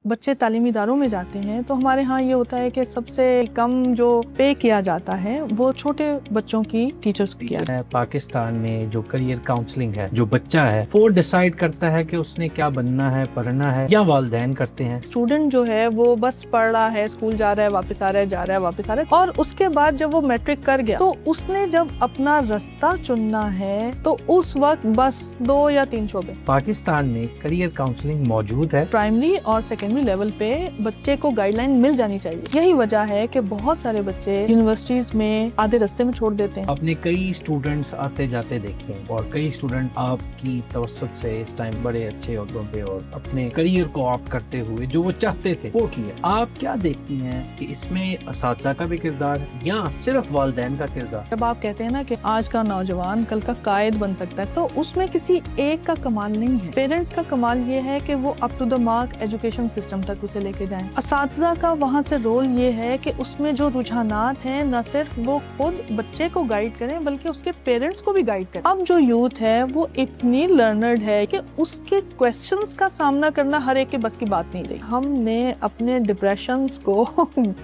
بچے تعلیمی اداروں میں جاتے ہیں تو ہمارے ہاں یہ ہوتا ہے کہ سب سے کم جو پے کیا جاتا ہے وہ چھوٹے بچوں کی ٹیچرز کو کیا جاتا ہے۔ پاکستان میں جو کریئر کاؤنسلنگ ہے، جو بچہ ہے وہ ڈیسائیڈ کرتا ہے کہ اس نے کیا بننا ہے، پڑھنا ہے، یا والدین کرتے ہیں؟ اسٹوڈنٹ جو ہے وہ بس پڑھ رہا ہے، اسکول جا رہا ہے، واپس آ رہا ہے، جا رہا ہے، واپس آ رہا ہے، اور اس کے بعد جب وہ میٹرک کر گیا تو اس نے جب اپنا رستہ چننا ہے تو اس وقت بس 2 یا 3 شعبے پاکستان میں کریئر کاؤنسلنگ موجود ہے۔ پرائمری اور سیکنڈری لیول پہ بچے کو گائیڈ لائن مل جانی چاہیے۔ یہی وجہ ہے کہ بہت سارے بچے یونیورسٹیز میں آدھے رستے میں چھوڑ دیتے ہیں۔ آپ نے کئی اسٹوڈنٹس آتے جاتے دیکھے ہیں، اور کئی اسٹوڈنٹ آپ کی توسط سے اس ٹائم بڑے اچھے عہدوں پہ اور اپنے کریئر کو آپ کرتے ہوئے جو وہ چاہتے تھے وہ کیے۔ آپ کیا دیکھتی ہیں کہ اس میں اساتذہ کا بھی کردار ہے یا صرف والدین کا کردار؟ جب آپ کہتے ہیں نا کہ آج کا نوجوان کل کا قائد بن سکتا ہے تو اس میں کسی ایک کا کمال نہیں ہے۔ پیرنٹس کا کمال یہ ہے کہ وہ up to the mark education system تک اسے لے کے جائیں۔ اساتذہ کا وہاں سے رول یہ ہے کہ اس میں جو رجحانات ہیں نہ صرف وہ خود بچے کو گائیڈ کریں بلکہ اس کے پیرنٹس کو بھی گائیڈ کریں۔ اب جو یوتھ ہے وہ اتنی لرنرڈ ہے کہ اس کے کویسچنز کا سامنا کرنا ہر ایک کے بس کی بات نہیں رہی۔ ہم نے اپنے ڈپریشنز کو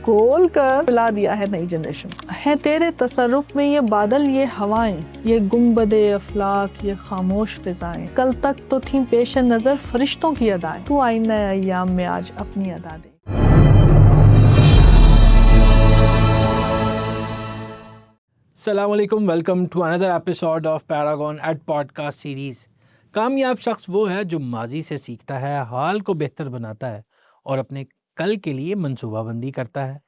گول کر پلا دیا ہے نئی جنریشن۔ ہے تیرے تصرف میں یہ بادل، یہ ہوائیں، یہ گنبد افلاک، یہ خاموش فضائیں، کل تک تو تھیں پیش نظر فرشتوں کی ادائیں، تو آئینہ ایام میں آج اپنی ادا دے۔ السلام علیکم، welcome to another episode of Paragon at podcast series. کامیاب شخص وہ ہے جو ماضی سے سیکھتا ہے، حال کو بہتر بناتا ہے اور اپنے کل کے لیے منصوبہ بندی کرتا ہے۔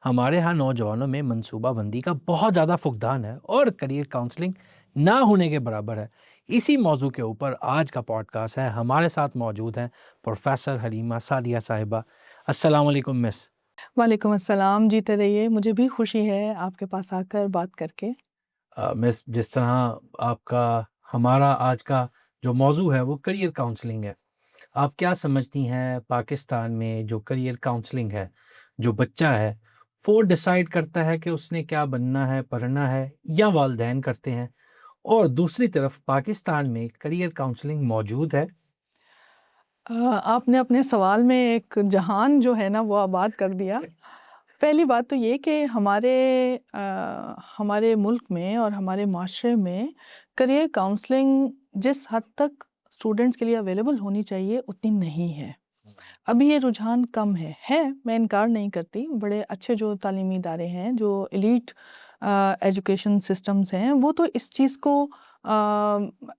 ہمارے ہاں نوجوانوں میں منصوبہ بندی کا بہت زیادہ فقدان ہے اور کریئر کاؤنسلنگ نہ ہونے کے برابر ہے۔ اسی موضوع کے اوپر آج کا پوڈ کاسٹ ہے۔ ہمارے ساتھ موجود ہیں پروفیسر حلیمہ سعدیہ صاحبہ۔ السلام علیکم مس۔ وعلیکم السلام، جیتے رہیے، مجھے بھی خوشی ہے آپ کے پاس آ کر بات کر کے۔ مس، جس طرح آپ کا ہمارا آج کا جو موضوع ہے وہ کریئر کاؤنسلنگ ہے، آپ کیا سمجھتی ہیں پاکستان میں جو کریئر کاؤنسلنگ ہے، جو بچہ ہے وہ ڈیسائیڈ کرتا ہے کہ اس نے کیا بننا ہے، پڑھنا ہے، یا والدین کرتے ہیں؟ اور دوسری طرف پاکستان میں کریئر کاؤنسلنگ موجود ہے؟ آپ نے اپنے سوال میں ایک جہان جو ہے نا وہ آباد کر دیا۔ پہلی بات تو یہ کہ ہمارے ملک میں اور ہمارے معاشرے میں کریئر کاؤنسلنگ جس حد تک اسٹوڈنٹس کے لیے اویلیبل ہونی چاہیے اتنی نہیں ہے۔ ابھی یہ رجحان کم ہے، میں انکار نہیں کرتی۔ بڑے اچھے جو تعلیمی ادارے ہیں، جو ایلیٹ ایجوکیشن سسٹمز ہیں، وہ تو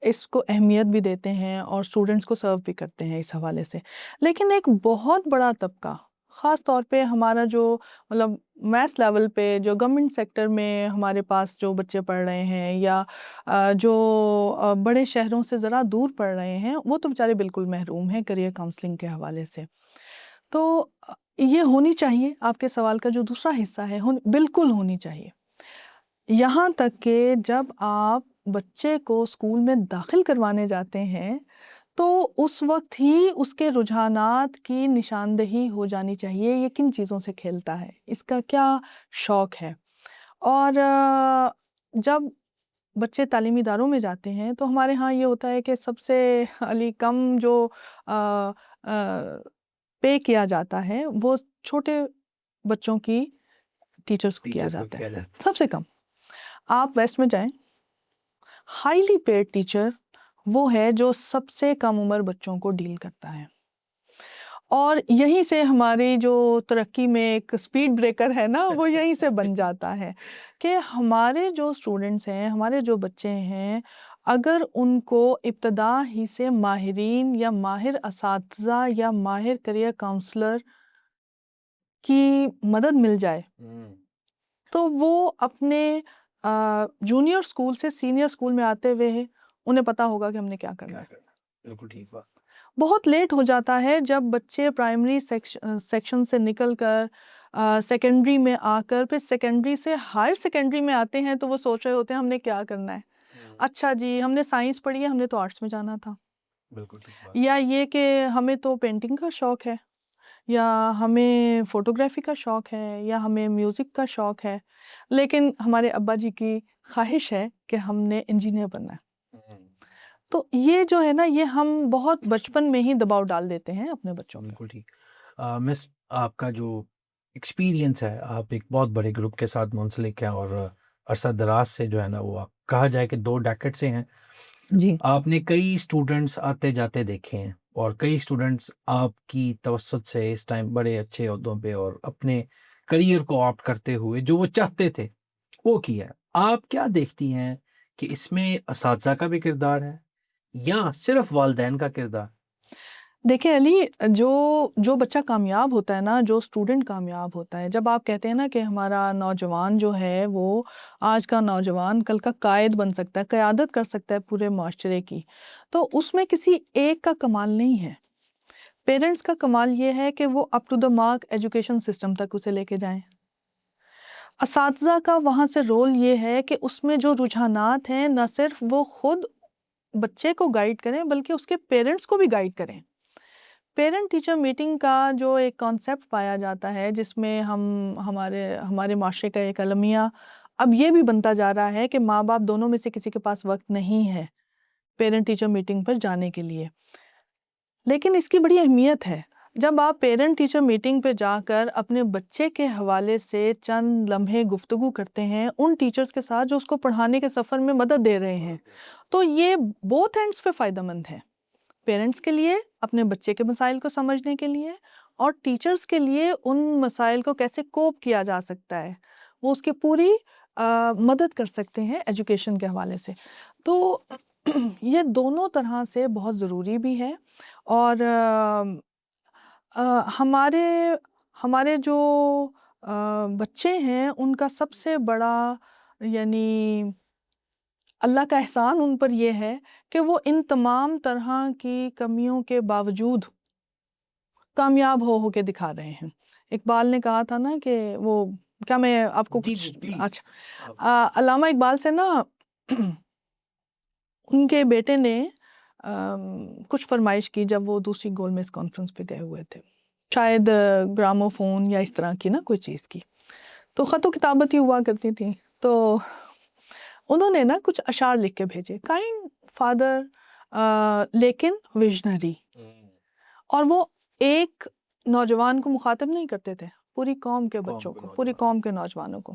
اس کو اہمیت بھی دیتے ہیں اور اسٹوڈنٹس کو سرو بھی کرتے ہیں اس حوالے سے۔ لیکن ایک بہت بڑا طبقہ، خاص طور پہ ہمارا جو مطلب میس لیول پہ جو گورنمنٹ سیکٹر میں ہمارے پاس جو بچے پڑھ رہے ہیں یا جو بڑے شہروں سے ذرا دور پڑھ رہے ہیں، وہ تو بیچارے بالکل محروم ہیں کریئر کاؤنسلنگ کے حوالے سے۔ تو یہ ہونی چاہیے، آپ کے سوال کا جو دوسرا حصہ ہے بالکل ہونی چاہیے۔ یہاں تک کہ جب آپ بچے کو اسکول میں داخل کروانے جاتے ہیں تو اس وقت ہی اس کے رجحانات کی نشاندہی ہو جانی چاہیے، یہ کن چیزوں سے کھیلتا ہے، اس کا کیا شوق ہے۔ اور جب بچے تعلیمی اداروں میں جاتے ہیں تو ہمارے ہاں یہ ہوتا ہے کہ سب سے کم جو پے کیا جاتا ہے وہ چھوٹے بچوں کی ٹیچرز کو کیا جاتا ہے، سب سے کم۔ آپ ویسٹ میں جائیں، ہائیلی پیڈ ٹیچر وہ ہے جو سب سے کم عمر بچوں کو ڈیل کرتا ہے۔ اور یہیں سے ہماری جو ترقی میں ایک سپیڈ بریکر ہے نا وہ یہیں سے بن جاتا ہے کہ ہمارے جو اسٹوڈنٹس ہیں، ہمارے جو بچے ہیں، اگر ان کو ابتدا ہی سے ماہرین یا ماہر اساتذہ یا ماہر کریئر کاؤنسلر کی مدد مل جائے تو وہ اپنے جونیئر اسکول سے سینئر اسکول میں آتے ہوئے انہیں پتا ہوگا کہ ہم نے کیا کرنا ہے۔ بالکل ٹھیک بات۔ بہت لیٹ ہو جاتا ہے جب بچے پرائمری سیکشن سے نکل کر سیکنڈری میں آ کر پھر سیکنڈری سے ہائر سیکنڈری میں آتے ہیں تو وہ سوچ رہے ہوتے ہیں ہم نے کیا کرنا ہے۔ اچھا جی، ہم نے سائنس پڑھی ہے، ہم نے تو آرٹس میں جانا تھا۔ بالکل ٹھیک بات۔ یا یہ کہ ہمیں تو پینٹنگ کا شوق ہے، یا ہمیں فوٹوگرافی کا شوق ہے، یا ہمیں میوزک کا شوق ہے، لیکن ہمارے ابا جی کی خواہش ہے کہ ہم نے انجینئر بننا ہے۔ تو یہ جو ہے نا، یہ ہم بہت بچپن میں ہی دباؤ ڈال دیتے ہیں اپنے بچوں پہ۔ بالکل ٹھیک۔ مس آپ کا جو ایکسپیرینس ہے، آپ ایک بہت بڑے گروپ کے ساتھ منسلک ہیں اور عرصہ دراز سے جو ہے نا وہ کہا جائے کہ 2 ڈیکیڈ سے ہیں. جی آپ نے کئی اسٹوڈنٹس آتے جاتے دیکھے ہیں اور کئی اسٹوڈنٹس آپ کی توسط سے اس ٹائم بڑے اچھے عہدوں پہ اور اپنے کریئر کو آپٹ کرتے ہوئے جو وہ چاہتے تھے وہ کیا ہے. آپ کیا دیکھتی ہیں کہ اس میں اساتذہ کا بھی کردار ہے یا صرف والدین کا کردار؟ دیکھیں علی، جو بچہ کامیاب ہوتا ہے نا، جو اسٹوڈنٹ کامیاب ہوتا ہے، جب آپ کہتے ہیں نا کہ ہمارا نوجوان جو ہے وہ آج کا نوجوان کل کا قائد بن سکتا ہے، قیادت کر سکتا ہے پورے معاشرے کی، تو اس میں کسی ایک کا کمال نہیں ہے. پیرنٹس کا کمال یہ ہے کہ وہ up to the mark education system تک اسے لے کے جائیں. اساتذہ کا وہاں سے رول یہ ہے کہ اس میں جو رجحانات ہیں نہ صرف وہ خود بچے کو گائیڈ کریں بلکہ اس کے پیرنٹس کو بھی گائیڈ کریں. پیرنٹ ٹیچر میٹنگ کا جو ایک کانسیپٹ پایا جاتا ہے جس میں ہمارے معاشرے کا ایک المیہ اب یہ بھی بنتا جا رہا ہے کہ ماں باپ دونوں میں سے کسی کے پاس وقت نہیں ہے پیرنٹ ٹیچر میٹنگ پر جانے کے لیے، لیکن اس کی بڑی اہمیت ہے. جب آپ پیرنٹ ٹیچر میٹنگ پہ جا کر اپنے بچے کے حوالے سے چند لمحے گفتگو کرتے ہیں ان ٹیچرز کے ساتھ جو اس کو پڑھانے کے سفر میں مدد دے رہے ہیں، تو یہ بوتھ اینڈز پہ فائدہ مند ہے. پیرنٹس کے لیے اپنے بچے کے مسائل کو سمجھنے کے لیے، اور ٹیچرز کے لیے ان مسائل کو کیسے کوپ کیا جا سکتا ہے وہ اس کی پوری مدد کر سکتے ہیں ایجوکیشن کے حوالے سے. تو یہ دونوں طرح سے بہت ضروری بھی ہے. اور ہمارے جو بچے ہیں ان کا سب سے بڑا یعنی اللہ کا احسان ان پر یہ ہے کہ وہ ان تمام طرح کی کمیوں کے باوجود کامیاب ہو کے دکھا رہے ہیں. اقبال نے کہا تھا نا کہ وہ کیا میں آپ کو جی جی کچھ پلیز. اچھا علامہ اقبال سے نا ان کے بیٹے نے کچھ فرمائش کی جب وہ دوسری گول میز کانفرنس پہ گئے ہوئے تھے، شاید گراموفون یا اس طرح کی نا کوئی چیز کی، تو خط و کتابت ہی ہوا کرتی تھی. تو انہوں نے نا کچھ اشعار لکھ کے بھیجے، کائنڈ فادر لیکن ویژنری. اور وہ ایک نوجوان کو مخاطب نہیں کرتے تھے، پوری قوم کے بچوں کو، پوری قوم کے نوجوانوں کو.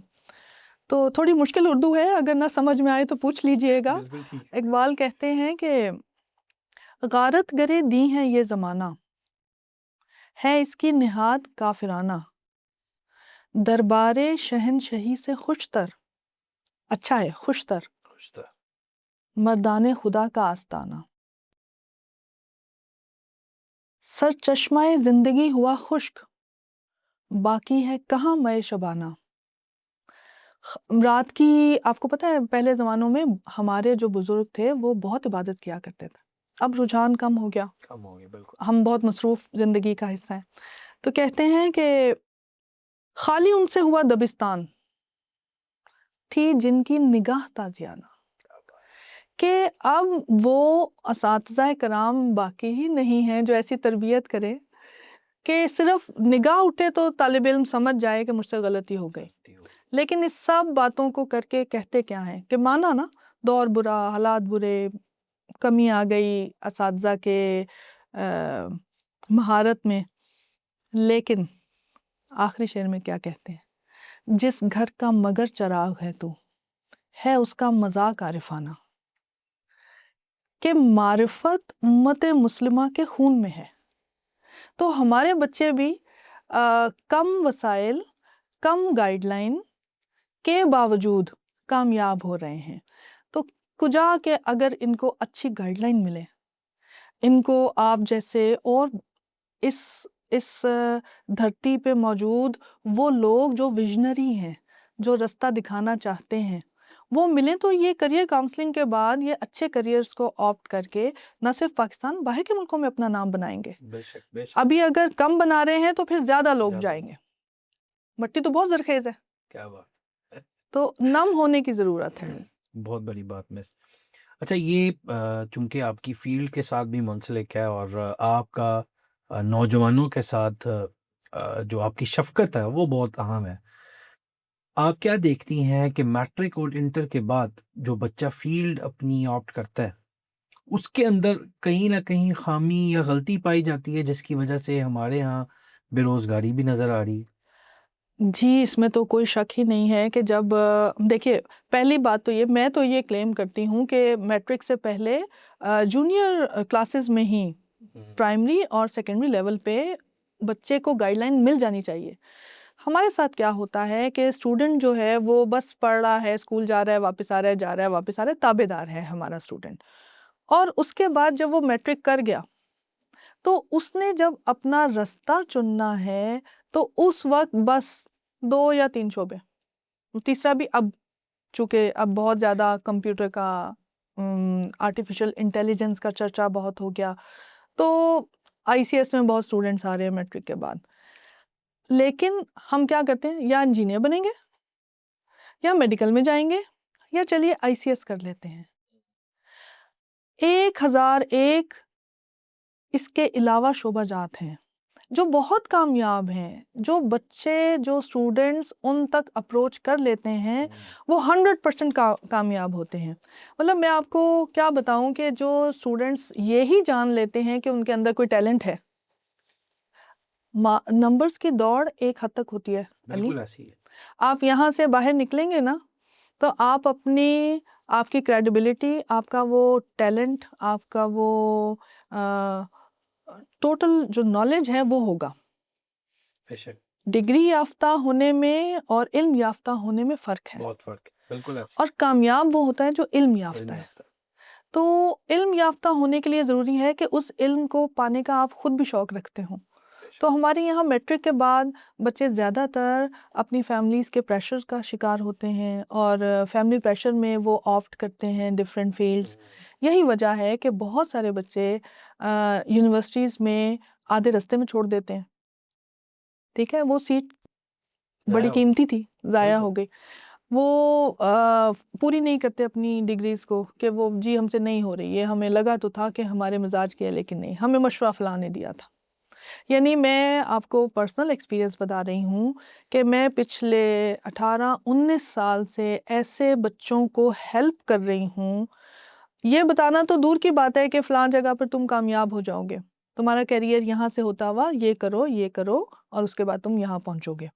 تو تھوڑی مشکل اردو ہے، اگر نہ سمجھ میں آئے تو پوچھ لیجئے گا. بالکل ٹھیک. اقبال کہتے ہیں کہ غارت گرے دی ہیں یہ زمانہ، ہے اس کی نہاد کافرانہ، دربار شہنشہی سے خوشتر، اچھا ہے خوشتر، مردان خدا کا آستانہ، سر چشمہ زندگی ہوا خشک، باقی ہے کہاں مے شبانہ. رات کی آپ کو پتہ ہے پہلے زمانوں میں ہمارے جو بزرگ تھے وہ بہت عبادت کیا کرتے تھے، اب رجحان کم ہو گیا، بالکل. ہم بہت مصروف زندگی کا حصہ ہیں. تو کہتے ہیں کہ خالی ان سے ہوا دبستان، تھی جن کی نگاہ تازیانہ، کہ اب وہ اساتذہ کرام باقی ہی نہیں ہیں جو ایسی تربیت کرے کہ صرف نگاہ اٹھے تو طالب علم سمجھ جائے کہ مجھ سے غلطی ہو گئی. لیکن اس سب باتوں کو کر کے کہتے کیا ہیں کہ مانا نا دور برا، حالات برے، کمی آ گئی اساتذہ کے مہارت میں، لیکن آخری شعر میں کیا کہتے ہیں، جس گھر کا مگر چراغ ہے تو ہے اس کا مذاق عارفانہ، کہ معرفت امت مسلمہ کے خون میں ہے. تو ہمارے بچے بھی کم وسائل، کم گائیڈ لائن کے باوجود کامیاب ہو رہے ہیں. تو کجا کہ اگر ان کو اچھی گائیڈ لائن ملے، ان کو آپ جیسے اور اس دھرتی پہ موجود وہ لوگ جو ویژنری ہیں، جو رستہ دکھانا چاہتے ہیں، وہ ملیں، تو یہ کریئر کاؤنسلنگ کے بعد یہ اچھے کریئرز کو آپٹ کر کے نہ صرف پاکستان، باہر کے ملکوں میں اپنا نام بنائیں گے. بے شک بے شک. ابھی اگر کم بنا رہے ہیں تو پھر زیادہ لوگ جائیں گے. مٹی تو بہت زرخیز ہے، کیا بات. تو نم ہونے کی ضرورت ہے. بہت بڑی بات مس. اچھا یہ چونکہ آپ کی فیلڈ کے ساتھ بھی منسلک ہے اور آپ کا نوجوانوں کے ساتھ جو آپ کی شفقت ہے وہ بہت اہم ہے. آپ کیا دیکھتی ہیں کہ میٹرک اور انٹر کے بعد جو بچہ فیلڈ اپنی آپٹ کرتا ہے اس کے اندر کہیں نہ کہیں خامی یا غلطی پائی جاتی ہے جس کی وجہ سے ہمارے ہاں بے روزگاری بھی نظر آ رہی ہے. جی، اس میں تو کوئی شک ہی نہیں ہے کہ جب دیکھیے، پہلی بات تو میں تو یہ کلیم کرتی ہوں کہ میٹرک سے پہلے جونیئر کلاسز میں ہی پرائمری اور سیکنڈری لیول پہ بچے کو گائیڈ لائن مل جانی چاہیے. ہمارے ساتھ کیا ہوتا ہے کہ اسٹوڈنٹ جو ہے وہ بس پڑھ رہا ہے، اسکول جا رہا ہے، واپس آ رہا ہے، جا رہا ہے، واپس آ رہا ہے، تابع دار ہے ہمارا اسٹوڈنٹ. اور اس کے بعد جب وہ میٹرک کر گیا تو اس نے جب اپنا رستہ چننا ہے تو اس وقت بس 2 یا 3 شعبے، تیسرا بھی اب چونکہ اب بہت زیادہ کمپیوٹر کا آرٹیفیشل انٹیلیجنس کا چرچا بہت ہو گیا، تو آئی سی ایس میں بہت اسٹوڈنٹس آ رہے ہیں میٹرک کے بعد. لیکن ہم کیا کرتے ہیں، یا انجینئر بنیں گے یا میڈیکل میں جائیں گے یا چلیے آئی سی ایس کر لیتے ہیں. 1001 اس کے علاوہ شعبہ جات ہیں جو بہت کامیاب ہیں، جو بچے، جو اسٹوڈنٹس ان تک اپروچ کر لیتے ہیں وہ 100% کامیاب ہوتے ہیں. مطلب میں آپ کو کیا بتاؤں کہ جو اسٹوڈنٹس یہی جان لیتے ہیں کہ ان کے اندر کوئی ٹیلنٹ ہے، نمبرز کی دوڑ ایک حد تک ہوتی ہے علی. بالکل ایسی ہے. آپ یہاں سے باہر نکلیں گے نا تو آپ کی کریڈیبلٹی، آپ کا وہ ٹیلنٹ، آپ کا وہ ٹوٹل جو نالج ہے وہ ہوگا. بے شک. ڈگری یافتہ ہونے میں اور علم یافتہ ہونے میں فرق ہے، بہت فرق ہے. بالکل ایسی. اور کامیاب وہ ہوتا ہے جو علم یافتہ علم ہے. یافتہ. تو علم یافتہ ہونے کے لیے ضروری ہے کہ اس علم کو پانے کا آپ خود بھی شوق رکھتے ہوں. بے شک. تو ہمارے یہاں میٹرک کے بعد بچے زیادہ تر اپنی فیملیز کے پریشر کا شکار ہوتے ہیں، اور فیملی پریشر میں وہ آپٹ کرتے ہیں ڈفرینٹ فیلڈز. یہی وجہ ہے کہ بہت سارے بچے یونیورسٹیز میں آدھے رستے میں چھوڑ دیتے ہیں. ٹھیک ہے، وہ سیٹ بڑی ضائع ہو. قیمتی تھی، ضائع بالکل. ہو گئی. وہ پوری نہیں کرتے اپنی ڈگریز کو کہ وہ جی ہم سے نہیں ہو رہی، یہ ہمیں لگا تو تھا کہ ہمارے مزاج کے ہے لیکن نہیں، ہمیں مشورہ فلاں نے دیا تھا. یعنی میں آپ کو پرسنل ایکسپیرینس بتا رہی ہوں کہ میں پچھلے 18-19 سال سے ایسے بچوں کو ہیلپ کر رہی ہوں. یہ بتانا تو دور کی بات ہے کہ فلاں جگہ پر تم کامیاب ہو جاؤ گے، تمہارا کیریئر یہاں سے ہوتا ہوا یہ کرو اور اس کے بعد تم یہاں پہنچو گے،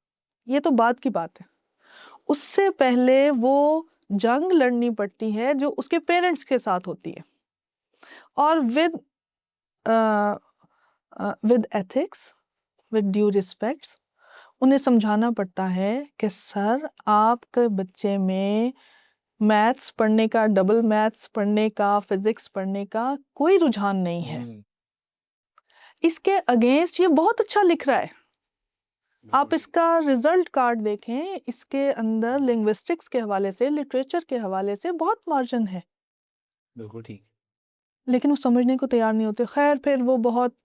یہ تو بعد کی بات ہے. اس سے پہلے وہ جنگ لڑنی پڑتی ہے جو اس کے پیرنٹس کے ساتھ ہوتی ہے، اور with ethics, with due respects انہیں سمجھانا پڑتا ہے کہ سر آپ کے بچے میں میتھس پڑھنے کا، ڈبل میتھس پڑھنے کا، فزکس پڑھنے کا کوئی رجحان نہیں ہے. اس کے اگینسٹ یہ بہت اچھا لکھ رہا ہے. آپ اس کا رزلٹ کارڈ دیکھیں، اس کے اندر لنگوسٹکس کے حوالے سے، لٹریچر کے حوالے سے بہت مارجن ہے، بالکل ٹھیک. لیکن وہ سمجھنے کو تیار نہیں ہوتے. خیر پھر وہ بہت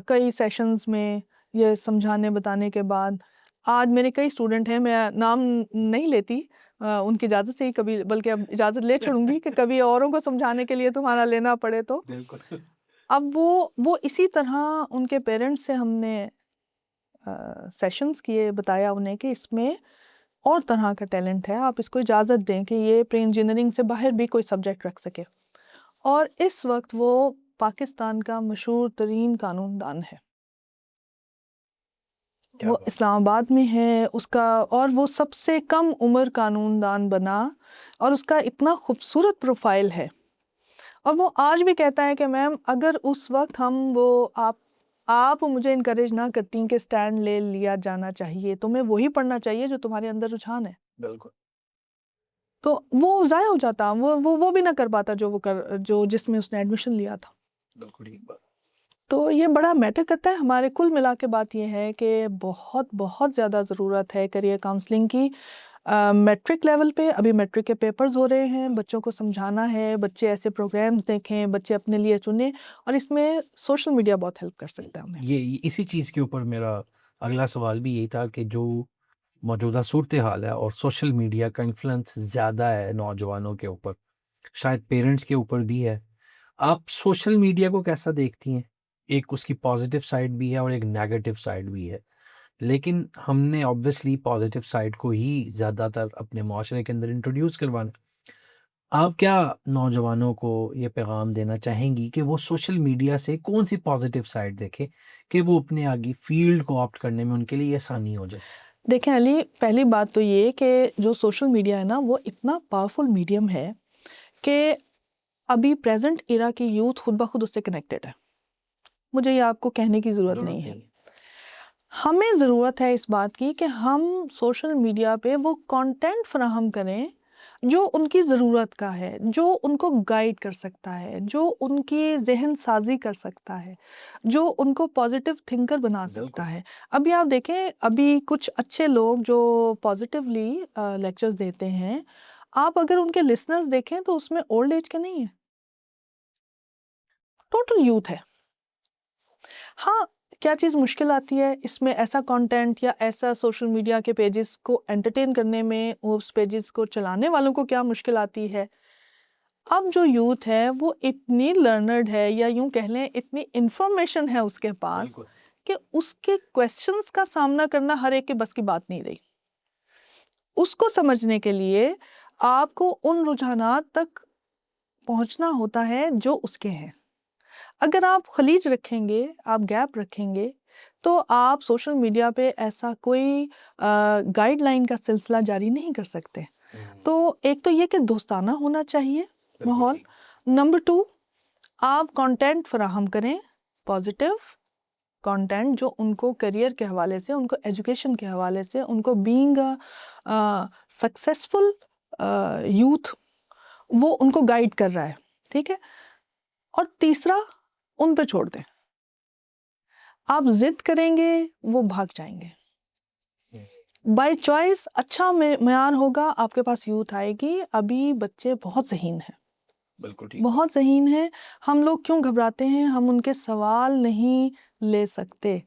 کئی سیشنز میں یہ سمجھانے بتانے کے بعد آج میرے کئی اسٹوڈنٹ ہیں، میں نام نہیں لیتی ان کی اجازت سے ہی کبھی، بلکہ اب اجازت لے چھوڑوں گی کہ کبھی اوروں کو سمجھانے کے لیے تمہارا لینا پڑے تو. بالکل. اب وہ اسی طرح ان کے پیرنٹس سے ہم نے سیشنز کیے، بتایا انہیں کہ اس میں اور طرح کا ٹیلنٹ ہے، آپ اس کو اجازت دیں کہ یہ پری انجینئرنگ سے باہر بھی کوئی سبجیکٹ رکھ سکے. اور اس وقت وہ پاکستان کا مشہور ترین قانون دان ہے، کیا وہ بات. اسلام آباد میں ہے اس کا، اور وہ سب سے کم عمر قانون دان بنا، اور اس کا اتنا خوبصورت پروفائل ہے. اور وہ آج بھی کہتا ہے کہ میم اگر اس وقت آپ مجھے انکریج نہ کرتی کہ سٹینڈ لے لیا جانا چاہیے، تمہیں وہی پڑھنا چاہیے جو تمہارے اندر رجحان ہے، بالکل. تو وہ ضائع ہو جاتا، وہ بھی نہ کر پاتا جو جس میں اس نے ایڈمیشن لیا تھا. بالکل ٹھیک بات. تو یہ بڑا میٹر کرتا ہے. ہمارے کل ملا کے بات یہ ہے کہ بہت بہت زیادہ ضرورت ہے کیریئر کاؤنسلنگ کی. میٹرک لیول پہ ابھی میٹرک کے پیپرز ہو رہے ہیں، بچوں کو سمجھانا ہے، بچے ایسے پروگرامز دیکھیں، بچے اپنے لیے چنیں، اور اس میں سوشل میڈیا بہت ہیلپ کر سکتا ہے ہمیں. یہ اسی چیز کے اوپر میرا اگلا سوال بھی یہی تھا کہ جو موجودہ صورتحال ہے اور سوشل میڈیا کا انفلوئنس زیادہ ہے نوجوانوں کے اوپر، شاید پیرنٹس کے اوپر بھی ہے، آپ سوشل میڈیا کو کیسا دیکھتی ہیں؟ ایک اس کی پازیٹیو سائڈ بھی ہے اور ایک نیگیٹو سائڈ بھی ہے، لیکن ہم نے آبویسلی پازیٹیو سائڈ کو ہی زیادہ تر اپنے معاشرے کے اندر انٹروڈیوس کروانا. آپ کیا نوجوانوں کو یہ پیغام دینا چاہیں گی کہ وہ سوشل میڈیا سے کون سی پازیٹیو سائڈ دیکھے کہ وہ اپنے آگے فیلڈ کو آپٹ کرنے میں ان کے لیے آسانی ہو جائے؟ دیکھیں علی، پہلی بات تو یہ کہ جو سوشل میڈیا ہے نا وہ اتنا پاورفل میڈیم ہے کہ ابھی پریزنٹ ایرا کی یوتھ خود بخود اس سے کنیکٹڈ ہے. مجھے یہ آپ کو کہنے کی ضرورت نہیں ہے. ہمیں ضرورت ہے اس بات کی کہ ہم سوشل میڈیا پہ وہ کانٹینٹ فراہم کریں جو ان کی ضرورت کا ہے، جو ان کو گائیڈ کر سکتا ہے، جو ان کی ذہن سازی کر سکتا ہے، جو ان کو پازیٹیو تھنکر بنا سکتا ہے. ابھی آپ دیکھیں، ابھی کچھ اچھے لوگ جو پازیٹیولی لیکچرز دیتے ہیں، آپ اگر ان کے لسنرز دیکھیں تو اس میں اولڈ ایج کے نہیں ہیں، ٹوٹل یوتھ ہے. ہاں، کیا چیز مشکل آتی ہے اس میں؟ ایسا کانٹینٹ یا ایسا سوشل میڈیا کے پیجز کو انٹرٹین کرنے میں، اس پیجز کو چلانے والوں کو کیا مشکل آتی ہے؟ اب جو یوتھ ہے وہ اتنی لرنرڈ ہے، یا یوں کہہ لیں اتنی انفارمیشن ہے اس کے پاس بالکل کہ اس کے کویسچنز کا سامنا کرنا ہر ایک کے بس کی بات نہیں رہی. اس کو سمجھنے کے لیے آپ کو ان رجحانات تک پہنچنا ہوتا ہے جو اس کے ہیں. اگر آپ خلیج رکھیں گے، آپ گیپ رکھیں گے، تو آپ سوشل میڈیا پہ ایسا کوئی گائیڈ لائن کا سلسلہ جاری نہیں کر سکتے. تو ایک تو یہ کہ دوستانہ ہونا چاہیے ماحول. نمبر 2، آپ کانٹینٹ فراہم کریں، پازیٹیو کانٹینٹ جو ان کو کریئر کے حوالے سے، ان کو ایجوکیشن کے حوالے سے، ان کو بینگ سکسیسفل یوتھ وہ ان کو گائیڈ کر رہا ہے. ٹھیک ہے. اور تیسرا، ان پہ چھوڑ دیں. آپ ضد کریں گے وہ بھاگ جائیں گے. بائی چوائس اچھا معیار ہوگا، آپ کے پاس یوتھ آئے گی. ابھی بچے بہت ذہین ہیں، بالکل ٹھیک، بہت ذہین ہیں. ہم لوگ کیوں گھبراتے ہیں؟ ہم ان کے سوال نہیں لے سکتے،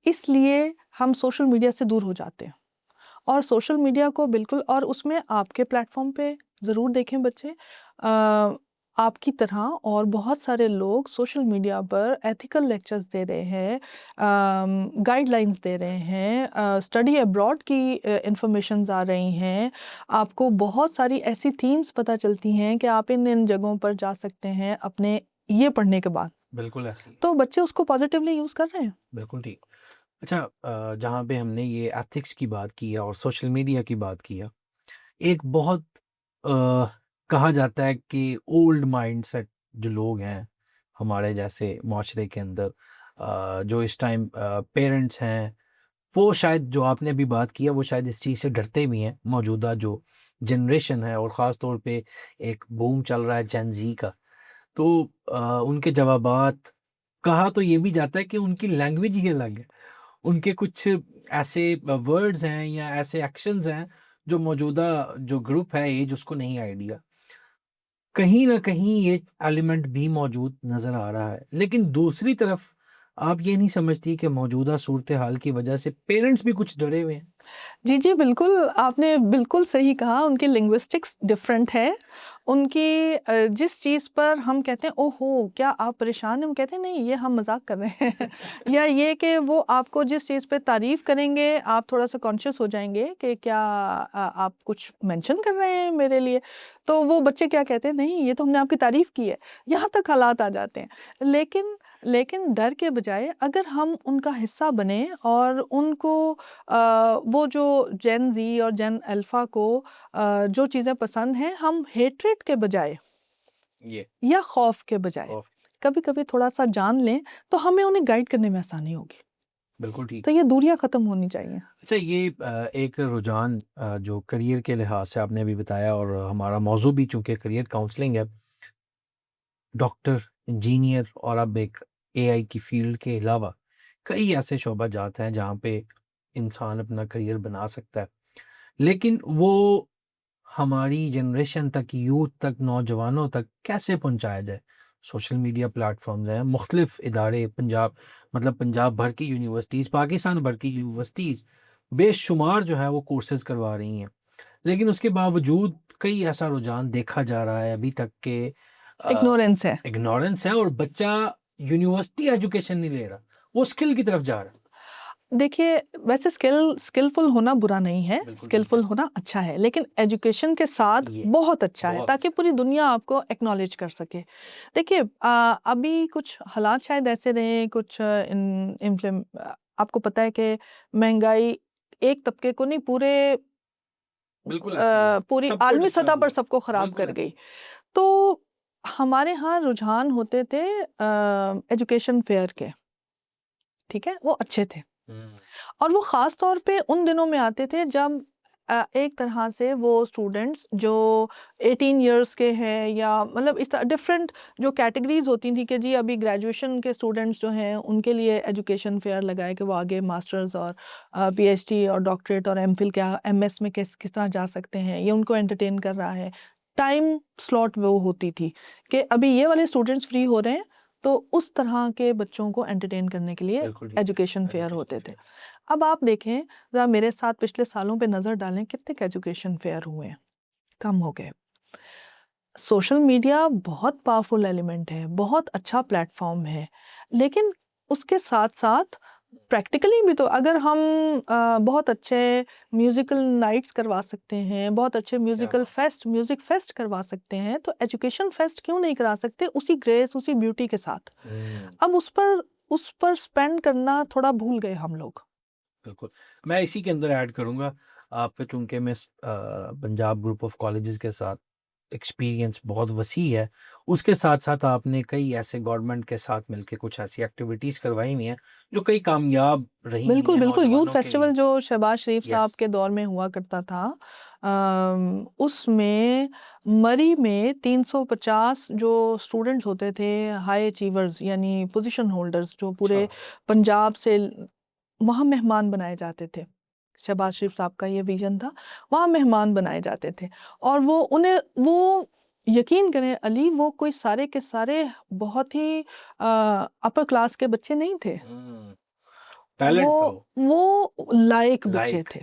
اس لیے ہم سوشل میڈیا سے دور ہو جاتے ہیں. اور سوشل میڈیا کو بالکل، اور اس میں آپ کے پلیٹ فارم پہ ضرور دیکھیں بچے، آپ کی طرح اور بہت سارے لوگ سوشل میڈیا پر ایتھیکل لیکچرز دے رہے ہیں، گائیڈ لائنز دے رہے ہیں، اسٹڈی ابراڈ کی انفارمیشنز آ رہی ہیں. آپ کو بہت ساری ایسی تھیمز پتہ چلتی ہیں کہ آپ ان جگہوں پر جا سکتے ہیں اپنے یہ پڑھنے کے بعد. بالکل ایسی، تو بچے اس کو پازیٹیولی یوز کر رہے ہیں. بالکل ٹھیک. اچھا، جہاں پہ ہم نے یہ ایتھکس کی بات کی اور سوشل میڈیا کی بات کیا، ایک بہت کہا جاتا ہے کہ اولڈ مائنڈ سیٹ جو لوگ ہیں ہمارے جیسے معاشرے کے اندر، جو اس ٹائم پیرنٹس ہیں، وہ شاید جو آپ نے ابھی بات کیا وہ شاید اس چیز سے ڈرتے بھی ہیں. موجودہ جو جنریشن ہے، اور خاص طور پہ ایک بوم چل رہا ہے جین زی کا، تو ان کے جوابات، کہا تو یہ بھی جاتا ہے کہ ان کی لینگویج ہی الگ ہے. ان کے کچھ ایسے ورڈز ہیں یا ایسے ایکشنز ہیں جو موجودہ جو گروپ ہے ایج اس کو نہیں آئیڈیا. کہیں نہ کہیں یہ ایلیمنٹ بھی موجود نظر آ رہا ہے. لیکن دوسری طرف آپ یہ نہیں سمجھتی کہ موجودہ صورتحال کی وجہ سے پیرنٹس بھی کچھ ڈرے ہوئے ہیں؟ جی جی بالکل، آپ نے بالکل صحیح کہا. ان کی لنگوسٹکس ڈفرینٹ ہے. ان کی جس چیز پر ہم کہتے ہیں او ہو کیا آپ پریشان ہیں، ہم کہتے ہیں نہیں یہ ہم مذاق کر رہے ہیں. یا یہ کہ وہ آپ کو جس چیز پہ تعریف کریں گے آپ تھوڑا سا کانشیس ہو جائیں گے کہ کیا آپ کچھ مینشن کر رہے ہیں میرے لیے. تو وہ بچے کیا کہتے ہیں، نہیں یہ تو ہم نے آپ کی تعریف کی ہے. یہاں تک حالات آ جاتے ہیں. لیکن ڈر کے بجائے اگر ہم ان کا حصہ بنیں اور ان کو وہ جو جین زی اور جین الفا کو جو چیزیں پسند ہیں، ہم ہیٹریٹ کے بجائے یا خوف کے بجائے کبھی کبھی تھوڑا سا جان لیں تو ہمیں انہیں گائیڈ کرنے میں آسانی ہوگی. بالکل ٹھیک. تو یہ دوریاں ختم ہونی چاہیے. اچھا، یہ ایک رجحان جو کریئر کے لحاظ سے آپ نے ابھی بتایا، اور ہمارا موضوع بھی چونکہ کریئر کاؤنسلنگ ہے، ڈاکٹر، انجینئر اور اب ایک اے آئی کی فیلڈ کے علاوہ کئی ایسے شعبہ جات ہیں جہاں پہ انسان اپنا کریئر بنا سکتا ہے. لیکن وہ ہماری جنریشن تک، یوتھ تک، نوجوانوں تک کیسے پہنچایا جائے؟ سوشل میڈیا پلیٹ فارمز ہیں، مختلف ادارے، پنجاب بھر کی یونیورسٹیز، پاکستان بھر کی یونیورسٹیز بے شمار جو ہے وہ کورسز کروا رہی ہیں. لیکن اس کے باوجود کئی ایسا رجحان دیکھا جا رہا ہے ابھی تک کہ اگنورینس ہے. اگنورنس ہے، اور بچہ یونیورسٹی ایجوکیشن نہیں لے رہا، وہ اسکل کی طرف جا رہا ہے. دیکھیے ویسے اسکلفل ہونا برا نہیں ہے، بالکل ٹھیک اسکلفل ہے ہونا اچھا ہے، لیکن ایجوکیشن کے ساتھ یہ بہت اچھا ہے بہت تاکہ پوری دنیا آپ کو ایکنالج کر سکے۔ دیکھیے ابھی کچھ حالات شاید ایسے رہے، کچھ آپ کو پتہ ہے کہ مہنگائی ایک طبقے کو نہیں، بالکل ایسی ہے، پوری سب کو عالمی ڈسٹرب سطح پر ہوا، سب کو خراب بالکل کر ایسی گئی۔ تو ہمارے ہاں رجحان ہوتے تھے ایجوکیشن فیئر کے، ٹھیک ہے، وہ اچھے تھے، ہوں، اور وہ خاص طور پہ ان دنوں میں آتے تھے جب ایک طرح سے وہ اسٹوڈنٹس جو 18 ایئرس کے ہیں، یا مطلب اس طرح ڈفرینٹ جو کیٹیگریز ہوتی تھیں کہ جی ابھی گریجویشن کے اسٹوڈنٹس جو ہیں ان کے لیے ایجوکیشن فیئر لگائے کہ وہ آگے ماسٹرز اور پی ایچ ڈی اور ڈاکٹریٹ اور ایم فل کیا ایم ایس میں کس طرح جا سکتے ہیں، یہ ان کو انٹرٹین کر رہا ہے۔ ٹائم سلاٹ وہ ہوتی تھی کہ ابھی یہ والے اسٹوڈنٹس فری ہو رہے ہیں، تو اس طرح کے بچوں کو انٹرٹین کرنے کے لیے بالکل ٹھیک ایجوکیشن ہے، فیئر ایجوکیشن ہوتے تھے۔ فیئر، اب آپ دیکھیں ذرا میرے ساتھ پچھلے سالوں پہ نظر ڈالیں، کتنے ایجوکیشن فیئر ہوئے ہیں، کم ہو گئے۔ سوشل میڈیا بہت پاورفل ایلیمنٹ ہے، بہت اچھا پلیٹ فارم ہے، لیکن اس کے ساتھ ساتھ پریکٹیکلی بھی تو اگر ہم بہت اچھے میوزیکل نائٹس کروا سکتے ہیں، بہت اچھے کیا میوزک فیسٹ کروا سکتے ہیں، تو ایجوکیشن فیسٹ کیوں نہیں کرا سکتے اسی گریس اسی بیوٹی کے ساتھ؟ اب اس پر اسپینڈ کرنا تھوڑا بھول گئے ہم لوگ۔ بالکل، میں اسی کے اندر ایڈ کروں گا، آپ کا چونکہ میں پنجاب گروپ آف کالجز کے ساتھ ایکسپیرینس بہت وسیع ہے، اس کے ساتھ ساتھ آپ نے کئی ایسے گورنمنٹ کے ساتھ مل کے کچھ ایسی ایکٹیویٹیز کروائی ہوئی ہیں جو کئی کامیاب رہی ہوئی بالکل ہیں بالکل، یوتھ نوجوانوں کے لیے۔ فیسٹیول جو شہباز شریف یس، صاحب کے دور میں ہوا کرتا تھا، اس میں مری میں 350 جو اسٹوڈنٹس ہوتے تھے، ہائی اچیورز یعنی پوزیشن ہولڈرز، جو اچھا، پورے پنجاب سے وہاں مہمان بنائے جاتے تھے۔ شہباز شریف صاحب کا یہ ویژن تھا، وہاں مہمان بنائے جاتے تھے، اور وہ یقین کریں علی، وہ کوئی سارے کے سارے بہت ہی اپر کلاس کے بچے نہیں تھے، ٹیلنٹ تھا وہ لائق بچے لائک تھے،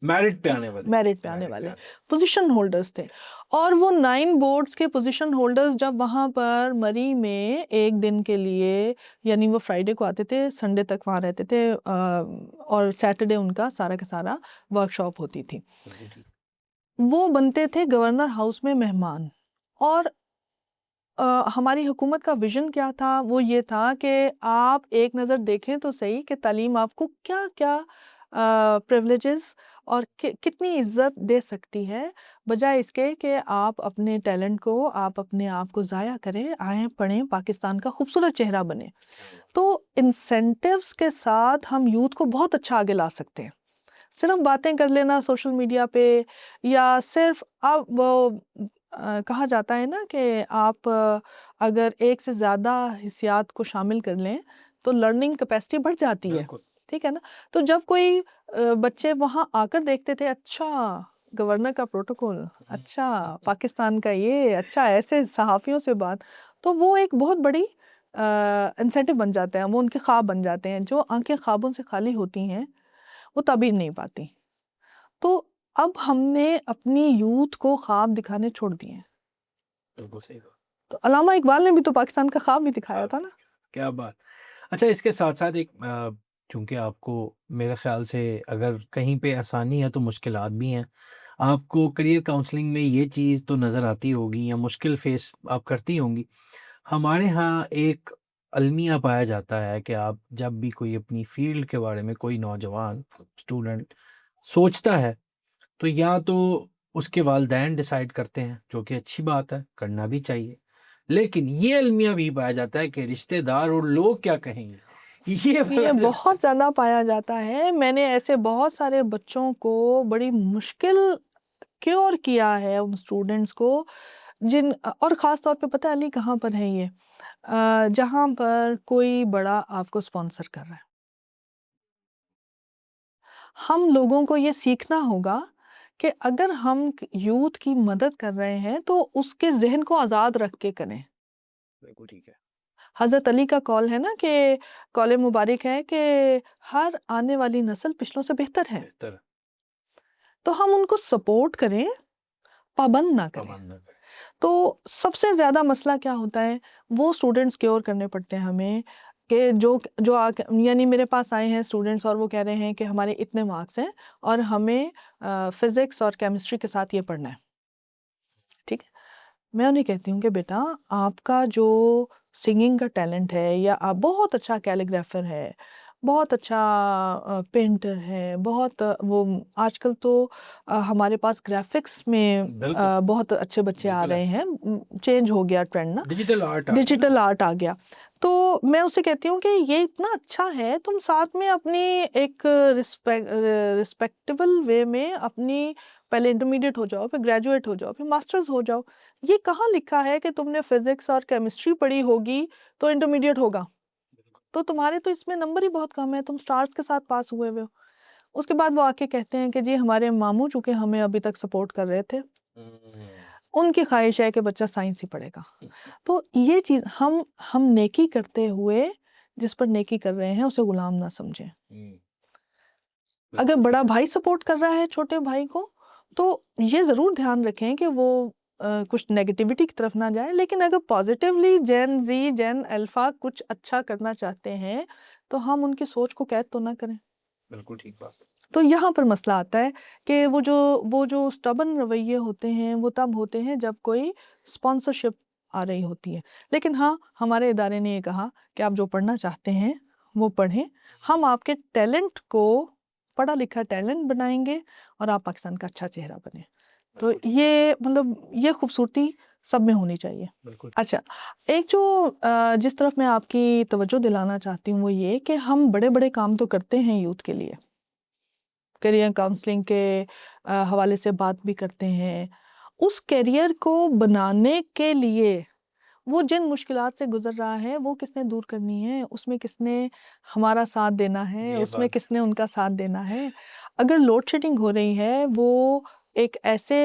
میرٹ پہ ٹھیک آنے ہے، والے، میرٹ پہ آنے میرٹ پہ والے آنے پوزیشن ہولڈرز تھے۔ اور وہ 9 بورڈز کے پوزیشن ہولڈرز جب وہاں پر مری میں ایک دن کے لیے، یعنی وہ فرائیڈے کو آتے تھے، سنڈے تک وہاں رہتے تھے، اور سیٹرڈے ان کا سارا کا سارا ورک شاپ ہوتی تھی، بالکل ٹھیک، وہ بنتے تھے گورنر ہاؤس میں مہمان۔ اور ہماری حکومت کا ویژن کیا تھا؟ وہ یہ تھا کہ آپ ایک نظر دیکھیں تو صحیح کہ تعلیم آپ کو کیا کیا پریولیجز اور کتنی عزت دے سکتی ہے، بجائے اس کے کہ آپ اپنے ٹیلنٹ کو، آپ اپنے آپ کو ضائع کریں، آئیں پڑھیں، پاکستان کا خوبصورت چہرہ بنے۔ کیا بات، تو انسینٹیوز کے ساتھ ہم یوتھ کو بہت اچھا آگے لا سکتے ہیں۔ صرف باتیں کر لینا سوشل میڈیا پہ، یا صرف اب وہ کہا جاتا ہے نا کہ آپ اگر ایک سے زیادہ حصیات کو شامل کر لیں تو لرننگ کیپیسٹی بڑھ جاتی ہے، بالکل، ٹھیک ہے نا؟ تو جب کوئی بچے وہاں آ کر دیکھتے تھے، اچھا گورنر کا پروٹوکول، اچھا پاکستان کا یہ، اچھا ایسے صحافیوں سے بات، تو وہ ایک بہت بڑی انسینٹیو بن جاتا ہے، وہ ان کے خواب بن جاتے ہیں۔ جو آنکھیں خوابوں سے خالی ہوتی ہیں وہ تعبیر نہیں پاتی۔ تو اب ہم نے اپنی یوتھ کو خواب دکھانے چھوڑ دیے ہیں۔ بالکل صحیح بات، تو علامہ اقبال نے بھی تو پاکستان کا خواب بھی دکھایا تھا نا۔ کیا بات۔ اچھا، اس کے ساتھ ساتھ ایک چونکہ آپ کو میرے خیال سے اگر کہیں پہ آسانی ہے تو مشکلات بھی ہیں، آپ کو کریئر کاؤنسلنگ میں یہ چیز تو نظر آتی ہوگی یا مشکل فیس آپ کرتی ہوں گی۔ ہمارے ہاں ایک المیہ پایا جاتا ہے کہ آپ جب بھی کوئی اپنی فیلڈ کے بارے میں کوئی نوجوان اسٹوڈنٹ سوچتا ہے تو یا تو اس کے والدین ڈیسائیڈ کرتے ہیں، جو کہ اچھی بات ہے، کرنا بھی چاہیے، لیکن یہ المیہ بھی پایا جاتا ہے کہ رشتہ دار اور لوگ کیا کہیں گے، یہ یہ بڑا بہت زیادہ پایا جاتا ہے، میں نے ایسے بہت سارے بچوں کو بڑی مشکل کیور کیا ہے، ان اسٹوڈنٹس کو اور خاص طور پہ پتہ ہے علی کہاں پر ہے یہ، جہاں پر کوئی بڑا آپ کو اسپانسر کر رہا ہے۔ ہم لوگوں کو یہ سیکھنا ہوگا کہ اگر ہم یوتھ کی مدد کر رہے ہیں تو اس کے ذہن کو آزاد رکھ کے کریں۔ بالکل ٹھیک ہے، حضرت علی کا قول ہے نا، کہ قول مبارک ہے کہ ہر آنے والی نسل پچھلوں سے بہتر ہے، بہتر تو ہم ان کو سپورٹ کریں، پابند نہ کریں۔ پابند نہ کریں، تو سب سے زیادہ مسئلہ کیا ہوتا ہے؟ وہ اسٹوڈنٹس کیور کرنے پڑتے ہیں ہمیں کہ یعنی میرے پاس آئے ہیں اسٹوڈنٹس اور وہ کہہ رہے ہیں کہ ہمارے اتنے مارکس ہیں اور ہمیں فزکس اور کیمسٹری کے ساتھ یہ پڑھنا ہے. ٹھیک ہے، میں انہیں کہتی ہوں کہ بیٹا آپ کا جو سنگنگ کا ٹیلنٹ ہے یا آپ بہت اچھا کیلیگرافر ہے، بہت اچھا پینٹر ہے، بہت وہ آج کل تو ہمارے پاس گرافکس میں بالکل بہت اچھے بچے آ بالکل رہے ایسے ہیں، چینج ہو گیا ٹرینڈ نا، ڈیجیٹل آرٹ آ گیا نا. ڈیجیٹل آرٹ آ گیا. تو میں اسے کہتی ہوں کہ یہ اتنا اچھا ہے، تم ساتھ میں اپنی ایک رسپیکٹیبل وے میں اپنی پہلے انٹرمیڈیٹ ہو جاؤ، پھر گریجویٹ ہو جاؤ، پھر ماسٹرز ہو جاؤ. یہ کہاں لکھا ہے کہ تم نے فزکس اور کیمسٹری پڑھی ہوگی تو انٹرمیڈیٹ ہوگا؟ تو تمہارے تو اس میں نمبر ہی بہت کم ہے، تم سٹارز کے ساتھ پاس ہوئے ہوئے ہو. اس کے بعد وہ آ کے کہتے ہیں کہ جی ہمارے ماموں چونکہ ہمیں ابھی تک سپورٹ کر رہے تھے، ان کی خواہش ہے کہ بچہ سائنس ہی پڑھے گا. تو یہ چیز ہم نیکی کرتے ہوئے جس پر نیکی کر رہے ہیں اسے غلام نہ سمجھیں. اگر بڑا بھائی سپورٹ کر رہا ہے چھوٹے بھائی کو تو یہ ضرور دھیان رکھیں کہ وہ کچھ نیگیٹیوٹی کی طرف نہ جائے، لیکن اگر پازیٹیولی جین زی جین الفا کچھ اچھا کرنا چاہتے ہیں تو ہم ان کی سوچ کو قید تو نہ کریں. بالکل ٹھیک بات. تو یہاں پر مسئلہ آتا ہے کہ وہ جو اسٹبن رویے ہوتے ہیں وہ تب ہوتے ہیں جب کوئی اسپانسرشپ آ رہی ہوتی ہے. لیکن ہاں ہمارے ادارے نے یہ کہا کہ آپ جو پڑھنا چاہتے ہیں وہ پڑھیں، ہم آپ کے ٹیلنٹ کو پڑھا لکھا ٹیلنٹ بنائیں گے اور آپ پاکستان کا اچھا چہرہ بنیں. تو یہ مطلب یہ خوبصورتی سب میں ہونی چاہیے. بالکل. اچھا، ایک جو جس طرف میں آپ کی توجہ دلانا چاہتی ہوں وہ یہ کہ ہم بڑے بڑے کام تو کرتے ہیں یوتھ کے لیے، کیریئر کاؤنسلنگ کے حوالے سے بات بھی کرتے ہیں. اس کیریئر کو بنانے کے لیے وہ جن مشکلات سے گزر رہا ہے وہ کس نے دور کرنی ہے، اس میں کس نے ہمارا ساتھ دینا ہے، یہ اس میں بات کس نے ان کا ساتھ دینا ہے. اگر لوڈ شیڈنگ ہو رہی ہے وہ ایک ایسے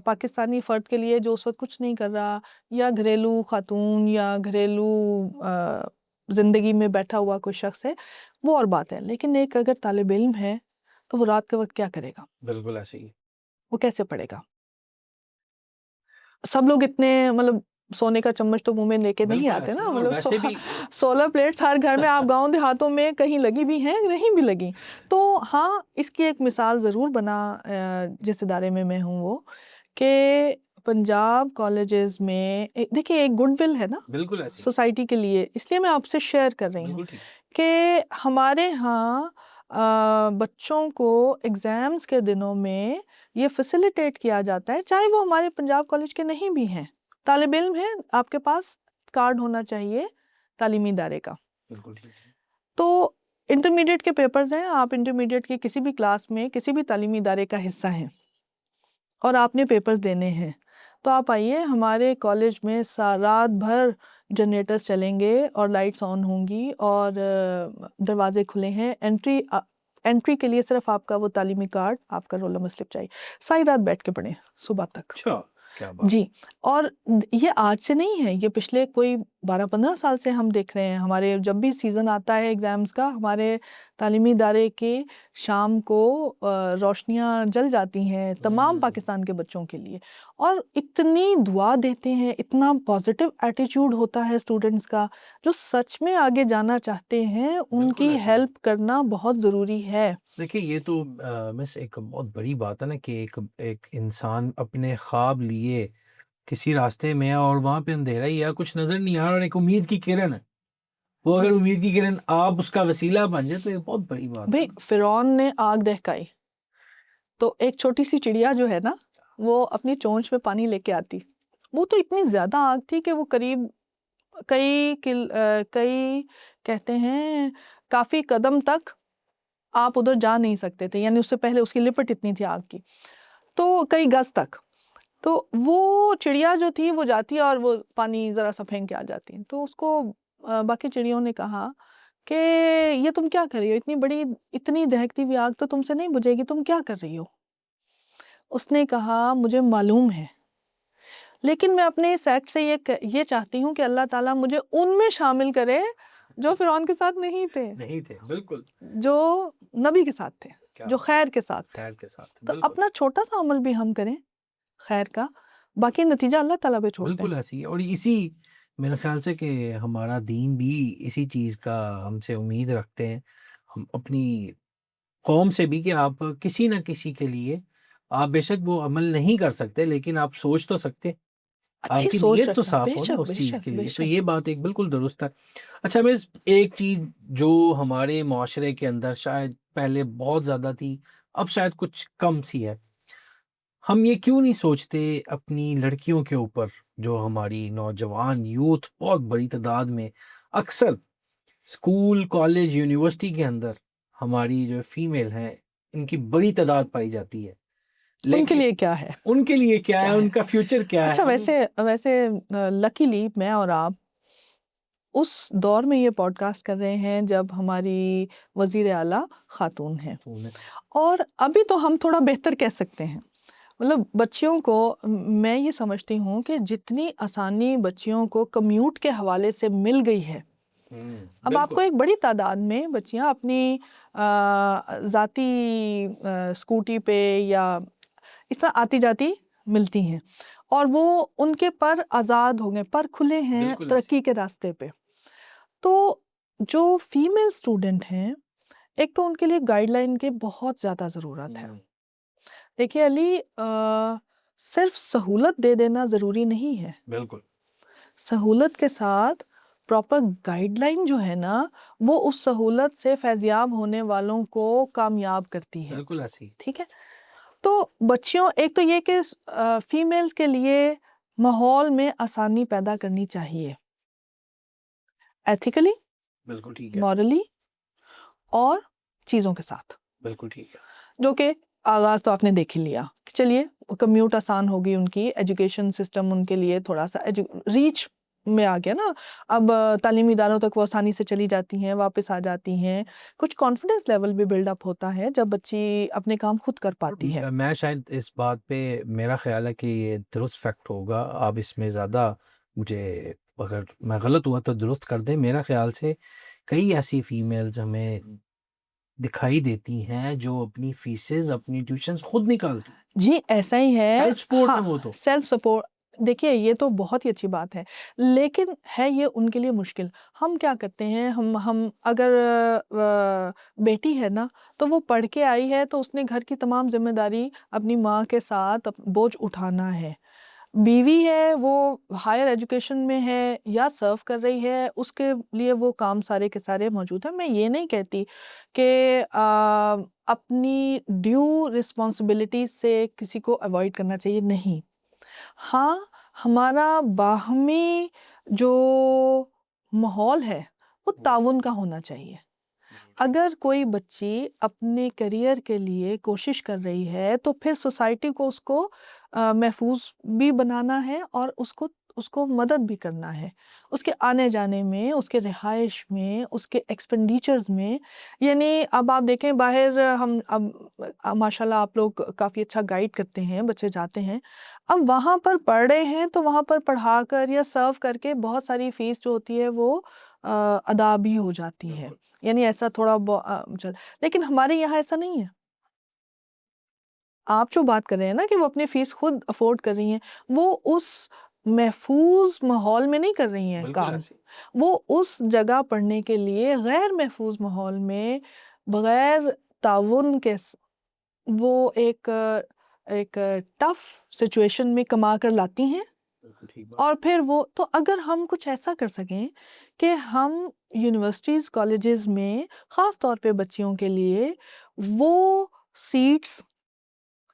پاکستانی فرد کے لیے جو اس وقت کچھ نہیں کر رہا، یا گھریلو خاتون یا گھریلو زندگی میں بیٹھا ہوا کوئی شخص ہے، وہ اور بات ہے. لیکن ایک اگر طالب علم ہے تو وہ رات کے وقت کیا کرے گا؟ بالکل ایسے ہی. وہ کیسے پڑھے گا؟ سب لوگ اتنے مطلب سونے کا چمچ تو منہ میں لے کے نہیں بالکل آتے ایسے ہی. نا، اور مطلب ویسے بھی سولر پلیٹس ہر گھر میں آپ گاؤں دیہاتوں میں کہیں لگی بھی ہیں نہیں بھی لگی. تو ہاں اس کی ایک مثال ضرور بنا جس ادارے میں ہوں وہ کہ پنجاب کالجز میں دیکھیے ایک گڈ ول ہے نا بالکل ایسے ہی. سوسائٹی کے لیے، اس لیے میں آپ سے شیئر کر رہی ہوں بالکل ٹھیک. کہ ہمارے ہاں بچوں کو ایگزامز کے دنوں میں یہ فیسیلیٹیٹ کیا جاتا ہے، چاہے وہ ہمارے پنجاب کالج کے نہیں بھی ہیں. طالب علم ہے، آپ کے پاس کارڈ ہونا چاہیے تعلیمی ادارے کا. بالکل ٹھیک. تو انٹرمیڈیٹ کے پیپرز ہیں، آپ انٹرمیڈیٹ کی کسی بھی کلاس میں کسی بھی تعلیمی ادارے کا حصہ ہیں اور آپ نے پیپرز دینے ہیں، تو آپ آئیے ہمارے کالج میں رات بھر جنریٹرز چلیں گے اور لائٹس آن ہوں گی اور دروازے کھلے ہیں. انٹری کے لیے صرف آپ کا وہ تعلیمی کارڈ، آپ کا رول نمبر سلپ چاہیے. ساری رات بیٹھ کے پڑھیں صبح تک. اچھا کیا بات. جی، اور یہ آج سے نہیں ہے، یہ پچھلے کوئی 12-15 سال سے ہم دیکھ رہے ہیں. ہمارے جب بھی سیزن آتا ہے ایگزامز کا، ہمارے تعلیمی ادارے کے شام کو روشنیاں جل جاتی ہیں تمام پاکستان کے بچوں کے لیے، اور اتنی دعا دیتے ہیں، اتنا پازیٹیو ایٹیچیوڈ ہوتا ہے اسٹوڈنٹس کا جو سچ میں آگے جانا چاہتے ہیں، ان بالکل کی ایسے ہی. ہیلپ کرنا بہت ضروری ہے. دیکھیے یہ تو مس ایک بہت بڑی بات ہے نا کہ ایک انسان اپنے خواب لیے کسی راستے میں ہے اور وہاں پہ اندھیرا ہی ہے، کچھ نظر نہیں آ رہا، اور ایک امید کی کرن ہے. وہ اگر امید کی کرن آپ اس کا وسیلہ بن جائے تو یہ بہت بڑی بات ہے. بھئی فرعون نے آگ دہکائی تو ایک چھوٹی سی چڑیا جو ہے نا وہ اپنی چونچ میں پانی لے کے آتی، وہ تو اتنی زیادہ آگ تھی کہ وہ قریب کئی کہتے ہیں کافی قدم تک آپ ادھر جا نہیں سکتے تھے، یعنی اس سے پہلے اس کی لپٹ اتنی تھی آگ کی، تو کئی گز تک. تو وہ چڑیا جو تھی وہ جاتی اور وہ پانی ذرا سا پھینک کے آ جاتی. تو اس کو باقی چڑیوں نے کہا کہ یہ تم کیا کر رہی ہو، اتنی بڑی اتنی دہکتی ہوئی آگ تو تم سے نہیں بجھے گی، تم کیا کر رہی ہو؟ اس نے کہا مجھے معلوم ہے، لیکن میں اپنے اس ایکٹ سے یہ چاہتی ہوں کہ اللہ تعالیٰ مجھے ان میں شامل کرے جو فرعون کے ساتھ نہیں تھے، بالکل جو نبی کے ساتھ تھے، جو خیر کے ساتھ تھے. خیر کے ساتھ. تو بالکل اپنا چھوٹا سا عمل بھی ہم کریں خیر کا، باقی نتیجہ اللہ تعالیٰ پہ چھوڑتے ہیں. بالکل ایسی ہے. اور اسی میرے خیال سے کہ ہمارا دین بھی اسی چیز کا ہم سے امید رکھتے ہیں، ہم اپنی قوم سے بھی، کہ آپ کسی نہ کسی کے لیے آپ بے شک وہ عمل نہیں کر سکتے لیکن آپ سوچ تو سکتے، آپ اچھی کی سوچ نیت تو رکھنا، بے صاف ہو نا شک اس بے چیز شک کے بے لیے، تو شک۔ یہ بات ایک بالکل درست ہے۔ اچھا میں ایک چیز جو ہمارے معاشرے کے اندر شاید پہلے بہت زیادہ تھی، اب شاید کچھ کم سی ہے، ہم یہ کیوں نہیں سوچتے اپنی لڑکیوں کے اوپر، جو ہماری نوجوان یوتھ بہت بڑی تعداد میں اکثر اسکول کالج یونیورسٹی کے اندر ہماری جو فیمیل ہیں ان کی بڑی تعداد پائی جاتی ہے، ان کے لیکن لیے کیا ہے؟ ان کے لیے کیا ہے، کیا ہے؟ ان کا فیوچر کیا ہے؟ اچھا ویسے ویسے لکیلی میں اور آپ اس دور میں یہ پوڈ کاسٹ کر رہے ہیں جب ہماری وزیر اعلیٰ خاتون ہیں، اور ابھی تو ہم تھوڑا بہتر کہہ سکتے ہیں، مطلب بچیوں کو میں یہ سمجھتی ہوں کہ جتنی آسانی بچیوں کو کمیوٹ کے حوالے سے مل گئی ہے، اب آپ کو بالکل ایک بڑی تعداد میں بچیاں اپنی ذاتی اسکوٹی پہ یا اس طرح آتی جاتی ملتی ہیں، اور وہ ان کے پر آزاد ہو گئے، پر کھلے ہیں بالکل ایسے ترقی کے راستے پہ۔ تو جو فیمیل اسٹوڈنٹ ہیں، ایک تو ان کے لیے گائیڈ لائن کی بہت زیادہ ضرورت ہے۔ دیکھیے علی، صرف سہولت دے دینا ضروری نہیں ہے، بالکل سہولت کے ساتھ پراپر گائیڈ لائن جو ہے نا، وہ اس سہولت سے فیضیاب ہونے والوں کو کامیاب کرتی ہے، بالکل ایسے ہی ٹھیک ہے؟ تو بچیوں، ایک تو یہ کہ فیمیلز کے لیے ماحول میں آسانی پیدا کرنی چاہیے، ایتھیکلی، بالکل ٹھیک ہے، مورلی اور چیزوں کے ساتھ، بالکل ٹھیک ہے، جو کہ آغاز تو آپ نے دیکھ ہی لیا کہ چلیے کمیوٹ آسان ہوگی، ان کی ایجوکیشن سسٹم ان کے لیے تھوڑا سا ریچ میں آ گیا نا، اب تعلیمی اداروں تک وہ آسانی سے چلی جاتی ہیں، واپس آ جاتی ہیں، کچھ کانفیڈنس لیول بھی بلڈ اپ ہوتا ہے جب بچی اپنے کام خود کر پاتی ہے۔ میں شاید اس بات پہ میرا خیال ہے کہ یہ درست فیکٹ ہوگا، آپ اس میں زیادہ مجھے، اگر میں غلط ہوا تو درست کر دیں، میرا خیال سے کئی ایسی فیمیلز ہمیں دکھائی دیتی ہیں جو اپنی فیسز اپنی ٹیوشنز خود نکالتی، جی ایسا ہی ہے، سیلف سپورٹ ہاں، ہے وہ تو، سیلف سپورٹ۔ دیکھیے یہ تو بہت ہی اچھی بات ہے، لیکن ہے یہ ان کے لیے مشکل۔ ہم کیا کرتے ہیں، ہم اگر بیٹی ہے نا تو وہ پڑھ کے آئی ہے تو اس نے گھر کی تمام ذمہ داری اپنی ماں کے ساتھ بوجھ اٹھانا ہے، بیوی ہے وہ ہائر ایجوکیشن میں ہے یا سرو کر رہی ہے، اس کے لیے وہ کام سارے کے سارے موجود ہیں۔ میں یہ نہیں کہتی کہ اپنی ڈیو رسپانسبلٹی سے کسی کو اوائڈ کرنا چاہیے، نہیں، ہاں ہمارا باہمی جو ماحول ہے وہ تعاون کا ہونا چاہیے۔ اگر کوئی بچی اپنے کریئر کے لیے کوشش کر رہی ہے تو پھر سوسائٹی کو اس کو محفوظ بھی بنانا ہے اور اس کو مدد بھی کرنا ہے، اس کے آنے جانے میں، اس کے رہائش میں، اس کے ایکسپینڈیچرز میں۔ یعنی اب آپ دیکھیں باہر ہم اب ماشاءاللہ آپ لوگ کافی اچھا گائیڈ کرتے ہیں، بچے جاتے ہیں، اب وہاں پر پڑھ رہے ہیں تو وہاں پر پڑھا کر یا سرو کر کے بہت ساری فیس جو ہوتی ہے وہ ادا بھی ہو جاتی ہے، یعنی ایسا تھوڑا لیکن ہمارے یہاں ایسا نہیں ہے۔ آپ جو بات کر رہے ہیں نا کہ وہ اپنی فیس خود افورڈ کر رہی ہیں، وہ اس محفوظ ماحول میں نہیں کر رہی ہیں بالکل کام، ایسے وہ اس جگہ پڑھنے کے لیے غیر محفوظ ماحول میں بغیر تعاون کے وہ ایک ٹف سچویشن میں کما کر لاتی ہیں، بالکل ٹھیک بات، اور پھر وہ تو اگر ہم کچھ ایسا کر سکیں کہ ہم یونیورسٹیز کالجز میں خاص طور پہ بچیوں کے لیے وہ سیٹس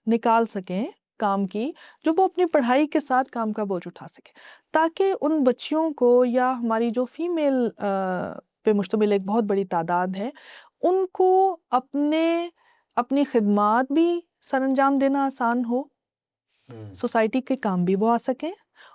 نکال سکیں کام کی، جو وہ اپنی پڑھائی کے ساتھ کام کا بوجھ اٹھا سکیں، تاکہ ان بچیوں کو یا ہماری جو فیمیل پہ مشتمل ایک بہت بڑی تعداد ہے، ان کو اپنی خدمات بھی سر انجام دینا آسان ہو، سوسائٹی کے کام بھی وہ آ سکیں،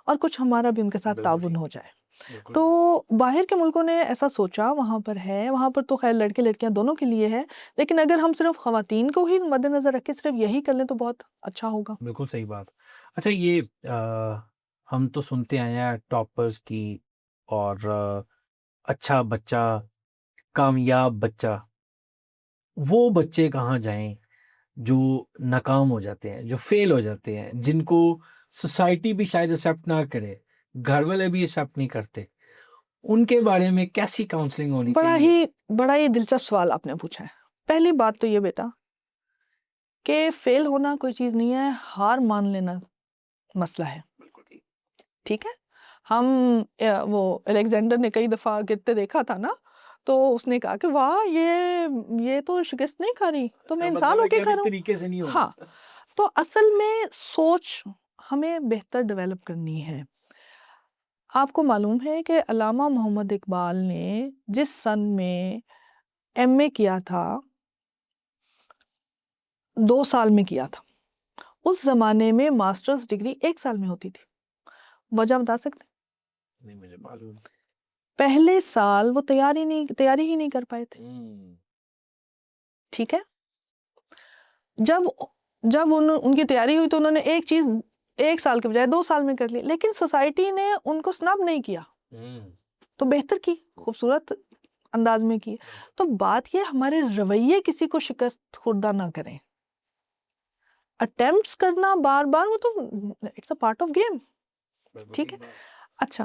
اور کچھ ہمارا بھی ان کے ساتھ بالکل تعاون ٹھیک، ہو جائے۔ بالکل تو ٹھیک، باہر کے ملکوں نے ایسا سوچا، وہاں پر ہے، وہاں پر تو خیر لڑکے لڑکیاں دونوں کے لیے ہے، لیکن اگر ہم صرف خواتین کو ہی مد نظر رکھ کے صرف یہی کر لیں تو بہت اچھا ہوگا۔ بالکل صحیح بات۔ اچھا یہ ہم تو سنتے آئے ہیں ٹاپرز کی، اور اچھا بچہ، کامیاب بچہ، وہ بچے کہاں جائیں جو ناکام ہو جاتے ہیں، جو فیل ہو جاتے ہیں، جن کو سوسائٹی بھی شاید ایکسیپٹ نہ کرے، گھر والے بھی ایکسیپٹ نہیں کرتے، ان کے بارے میں کیسی کاؤنسلنگ ہونی چاہیے؟ بڑا ہی دلچسپ سوال آپ نے پوچھا ہے. پہلی بات تو یہ بیٹا کہ فیل ہونا کوئی چیز نہیں ہے، ہار مان لینا مسئلہ ہے. بالکل ٹھیک. ٹھیک ہے. ہم وہ الیگزینڈر نے کئی دفعہ گرتے دیکھا تھا نا، تو اس نے کہا کہ واہ یہ تو شکست نہیں کھا رہی، تو میں انسان ہو کے کھا اس رہا ہوں. طریقے سے نہیں ہاں، ہوگا. تو اصل میں سوچ ہمیں بہتر ڈیولپ کرنی ہے. آپ کو معلوم ہے کہ علامہ محمد اقبال نے جس سن میں ایم اے کیا تھا 2 سال میں کیا تھا، اس زمانے میں ماسٹرز ڈگری 1 سال میں ہوتی تھی. وجہ بتا سکتے؟ نہیں مجھے معلوم. پہلے سال وہ تیاری ہی نہیں کر پائے تھے. ٹھیک ہے. جب ان کی تیاری ہوئی تو انہوں نے ایک چیز 1 سال کے بجائے 2 سال میں کر لی، لیکن سوسائٹی نے ان کو سنب نہیں کیا تو بہتر کی، خوبصورت انداز میں کی. تو بات یہ ہمارے رویے کسی کو شکست خوردہ نہ کریں. اٹیمپٹس کرنا بار بار وہ تو it's a part of game. ٹھیک ہے. اچھا،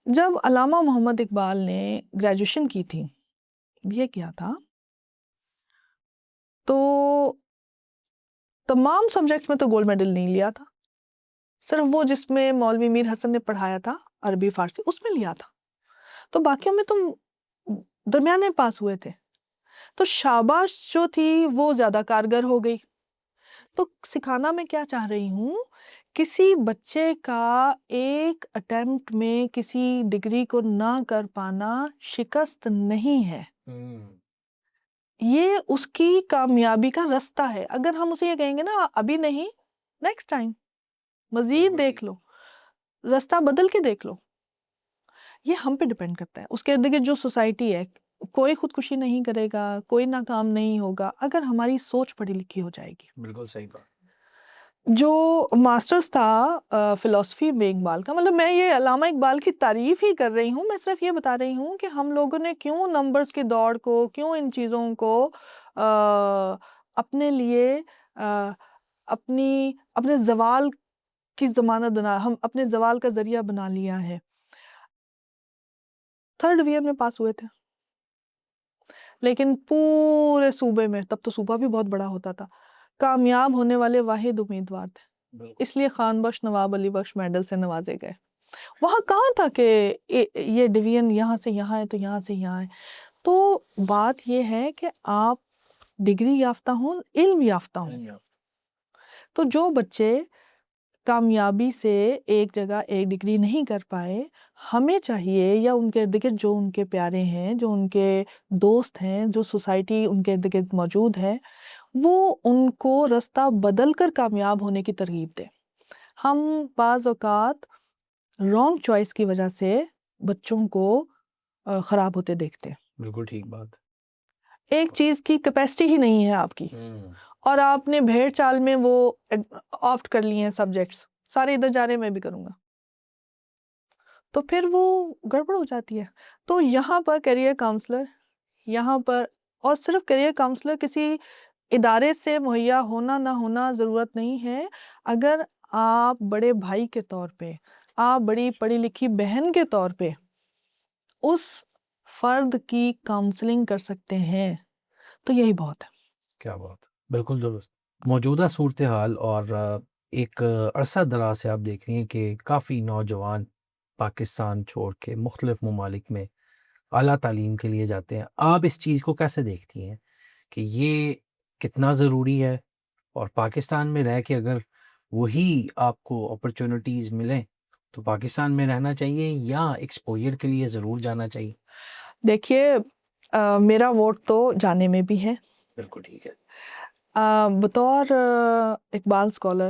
جب علامہ محمد اقبال نے گریجویشن کی تھی، یہ کیا تھا، تو تمام سبجیکٹ میں تو گولڈ میڈل نہیں لیا تھا، صرف وہ جس میں مولوی میر حسن نے پڑھایا تھا عربی فارسی اس میں لیا تھا، تو باقیوں میں تو درمیانے پاس ہوئے تھے. تو شاباش جو تھی وہ زیادہ کارگر ہو گئی. تو سکھانا میں کیا چاہ رہی ہوں، کسی بچے کا ایک اٹیمپٹ میں کسی ڈگری کو نہ کر پانا شکست نہیں ہے، یہ اس کی کامیابی کا رستہ ہے. اگر ہم اسے یہ کہیں گے نا ابھی نہیں، نیکسٹ ٹائم مزید دیکھ لو، رستہ بدل کے دیکھ لو، یہ ہم پہ ڈیپینڈ کرتا ہے. اس کے ارد گرد جو سوسائٹی ہے، کوئی خودکشی نہیں کرے گا، کوئی ناکام نہیں ہوگا اگر ہماری سوچ پڑھی لکھی ہو جائے گی. بالکل صحیح بات. جو ماسٹرز تھا فلسفی میں اقبال کا، مطلب میں یہ علامہ اقبال کی تعریف ہی کر رہی ہوں، میں صرف یہ بتا رہی ہوں کہ ہم لوگوں نے کیوں نمبرز کی دوڑ کو، کیوں ان چیزوں کو اپنے لیے اپنے زوال کی ضمانت ہم اپنے زوال کا ذریعہ بنا لیا ہے. 3rd ڈویژن میں پاس ہوئے تھے، لیکن پورے صوبے میں، تب تو صوبہ بھی بہت بڑا ہوتا تھا، کامیاب ہونے والے واحد امیدوار تھے. اس لیے خان بخش نواب علی بخش میڈل سے نوازے گئے. وہاں کہاں تھا کہ یہ ڈویژن یہاں سے یہاں ہے تو یہاں سے یہاں ہے. تو بات یہ ہے کہ آپ ڈگری یافتہ ہوں، علم یافتہ ہوں. تو جو بچے کامیابی سے ایک جگہ ایک ڈگری نہیں کر پائے، ہمیں چاہیے، یا ان کے ارد گرد جو ان کے پیارے ہیں، جو ان کے دوست ہیں، جو سوسائٹی ان کے ارد گرد موجود ہے، وہ ان کو رستہ بدل کر کامیاب ہونے کی ترغیب دے. ہم بعض اوقات رانگ چوائس کی وجہ سے بچوں کو خراب ہوتے دیکھتے ہیں. بالکل ٹھیک بات. ایک چیز کی کیپیسٹی ہی نہیں ہے آپ کی، اور آپ نے بھیڑ چال میں وہ آپٹ کر لیے ہیں سبجیکٹس، سارے ادھر جا رہے میں بھی کروں گا، تو پھر وہ گڑبڑ ہو جاتی ہے. تو یہاں پر کیریئر کاؤنسلر، یہاں پر، اور صرف کیریئر کاؤنسلر کسی ادارے سے مہیا ہونا نہ ہونا ضرورت نہیں ہے. اگر آپ بڑے بھائی کے طور پہ، آپ بڑی پڑھی لکھی بہن کے طور پہ اس فرد کی کاؤنسلنگ کر سکتے ہیں تو یہی بہت ہے. کیا بات، بالکل درست. موجودہ صورتحال اور ایک عرصہ دراز سے آپ دیکھ رہی ہیں کہ کافی نوجوان پاکستان چھوڑ کے مختلف ممالک میں اعلیٰ تعلیم کے لیے جاتے ہیں. آپ اس چیز کو کیسے دیکھتی ہیں کہ یہ کتنا ضروری ہے، اور پاکستان میں رہ کے اگر وہی آپ کو اپرچونٹیز ملیں تو پاکستان میں رہنا چاہیے یا ایکسپوجر کے لیے ضرور جانا چاہیے؟ دیکھیے، میرا ووٹ تو جانے میں بھی ہے. بالکل ٹھیک ہے. بطور اقبال اسکالر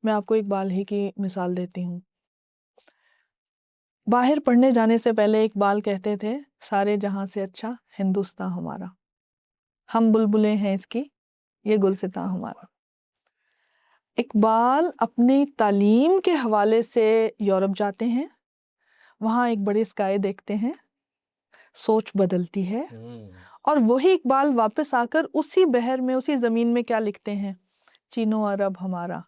میں آپ کو اقبال ہی کی مثال دیتی ہوں. باہر پڑھنے جانے سے پہلے اقبال کہتے تھے سارے جہاں سے اچھا ہندوستان ہمارا، ہم بلبلیں ہیں اس کی، یہ گلستاں ہمارا. اقبال اپنی تعلیم کے حوالے سے یورپ جاتے ہیں، وہاں ایک بڑی اسکائی دیکھتے ہیں، سوچ بدلتی ہے، اور وہی اقبال واپس آ کر اسی بحر میں، اسی زمین میں کیا لکھتے ہیں، چین و عرب ہمارا،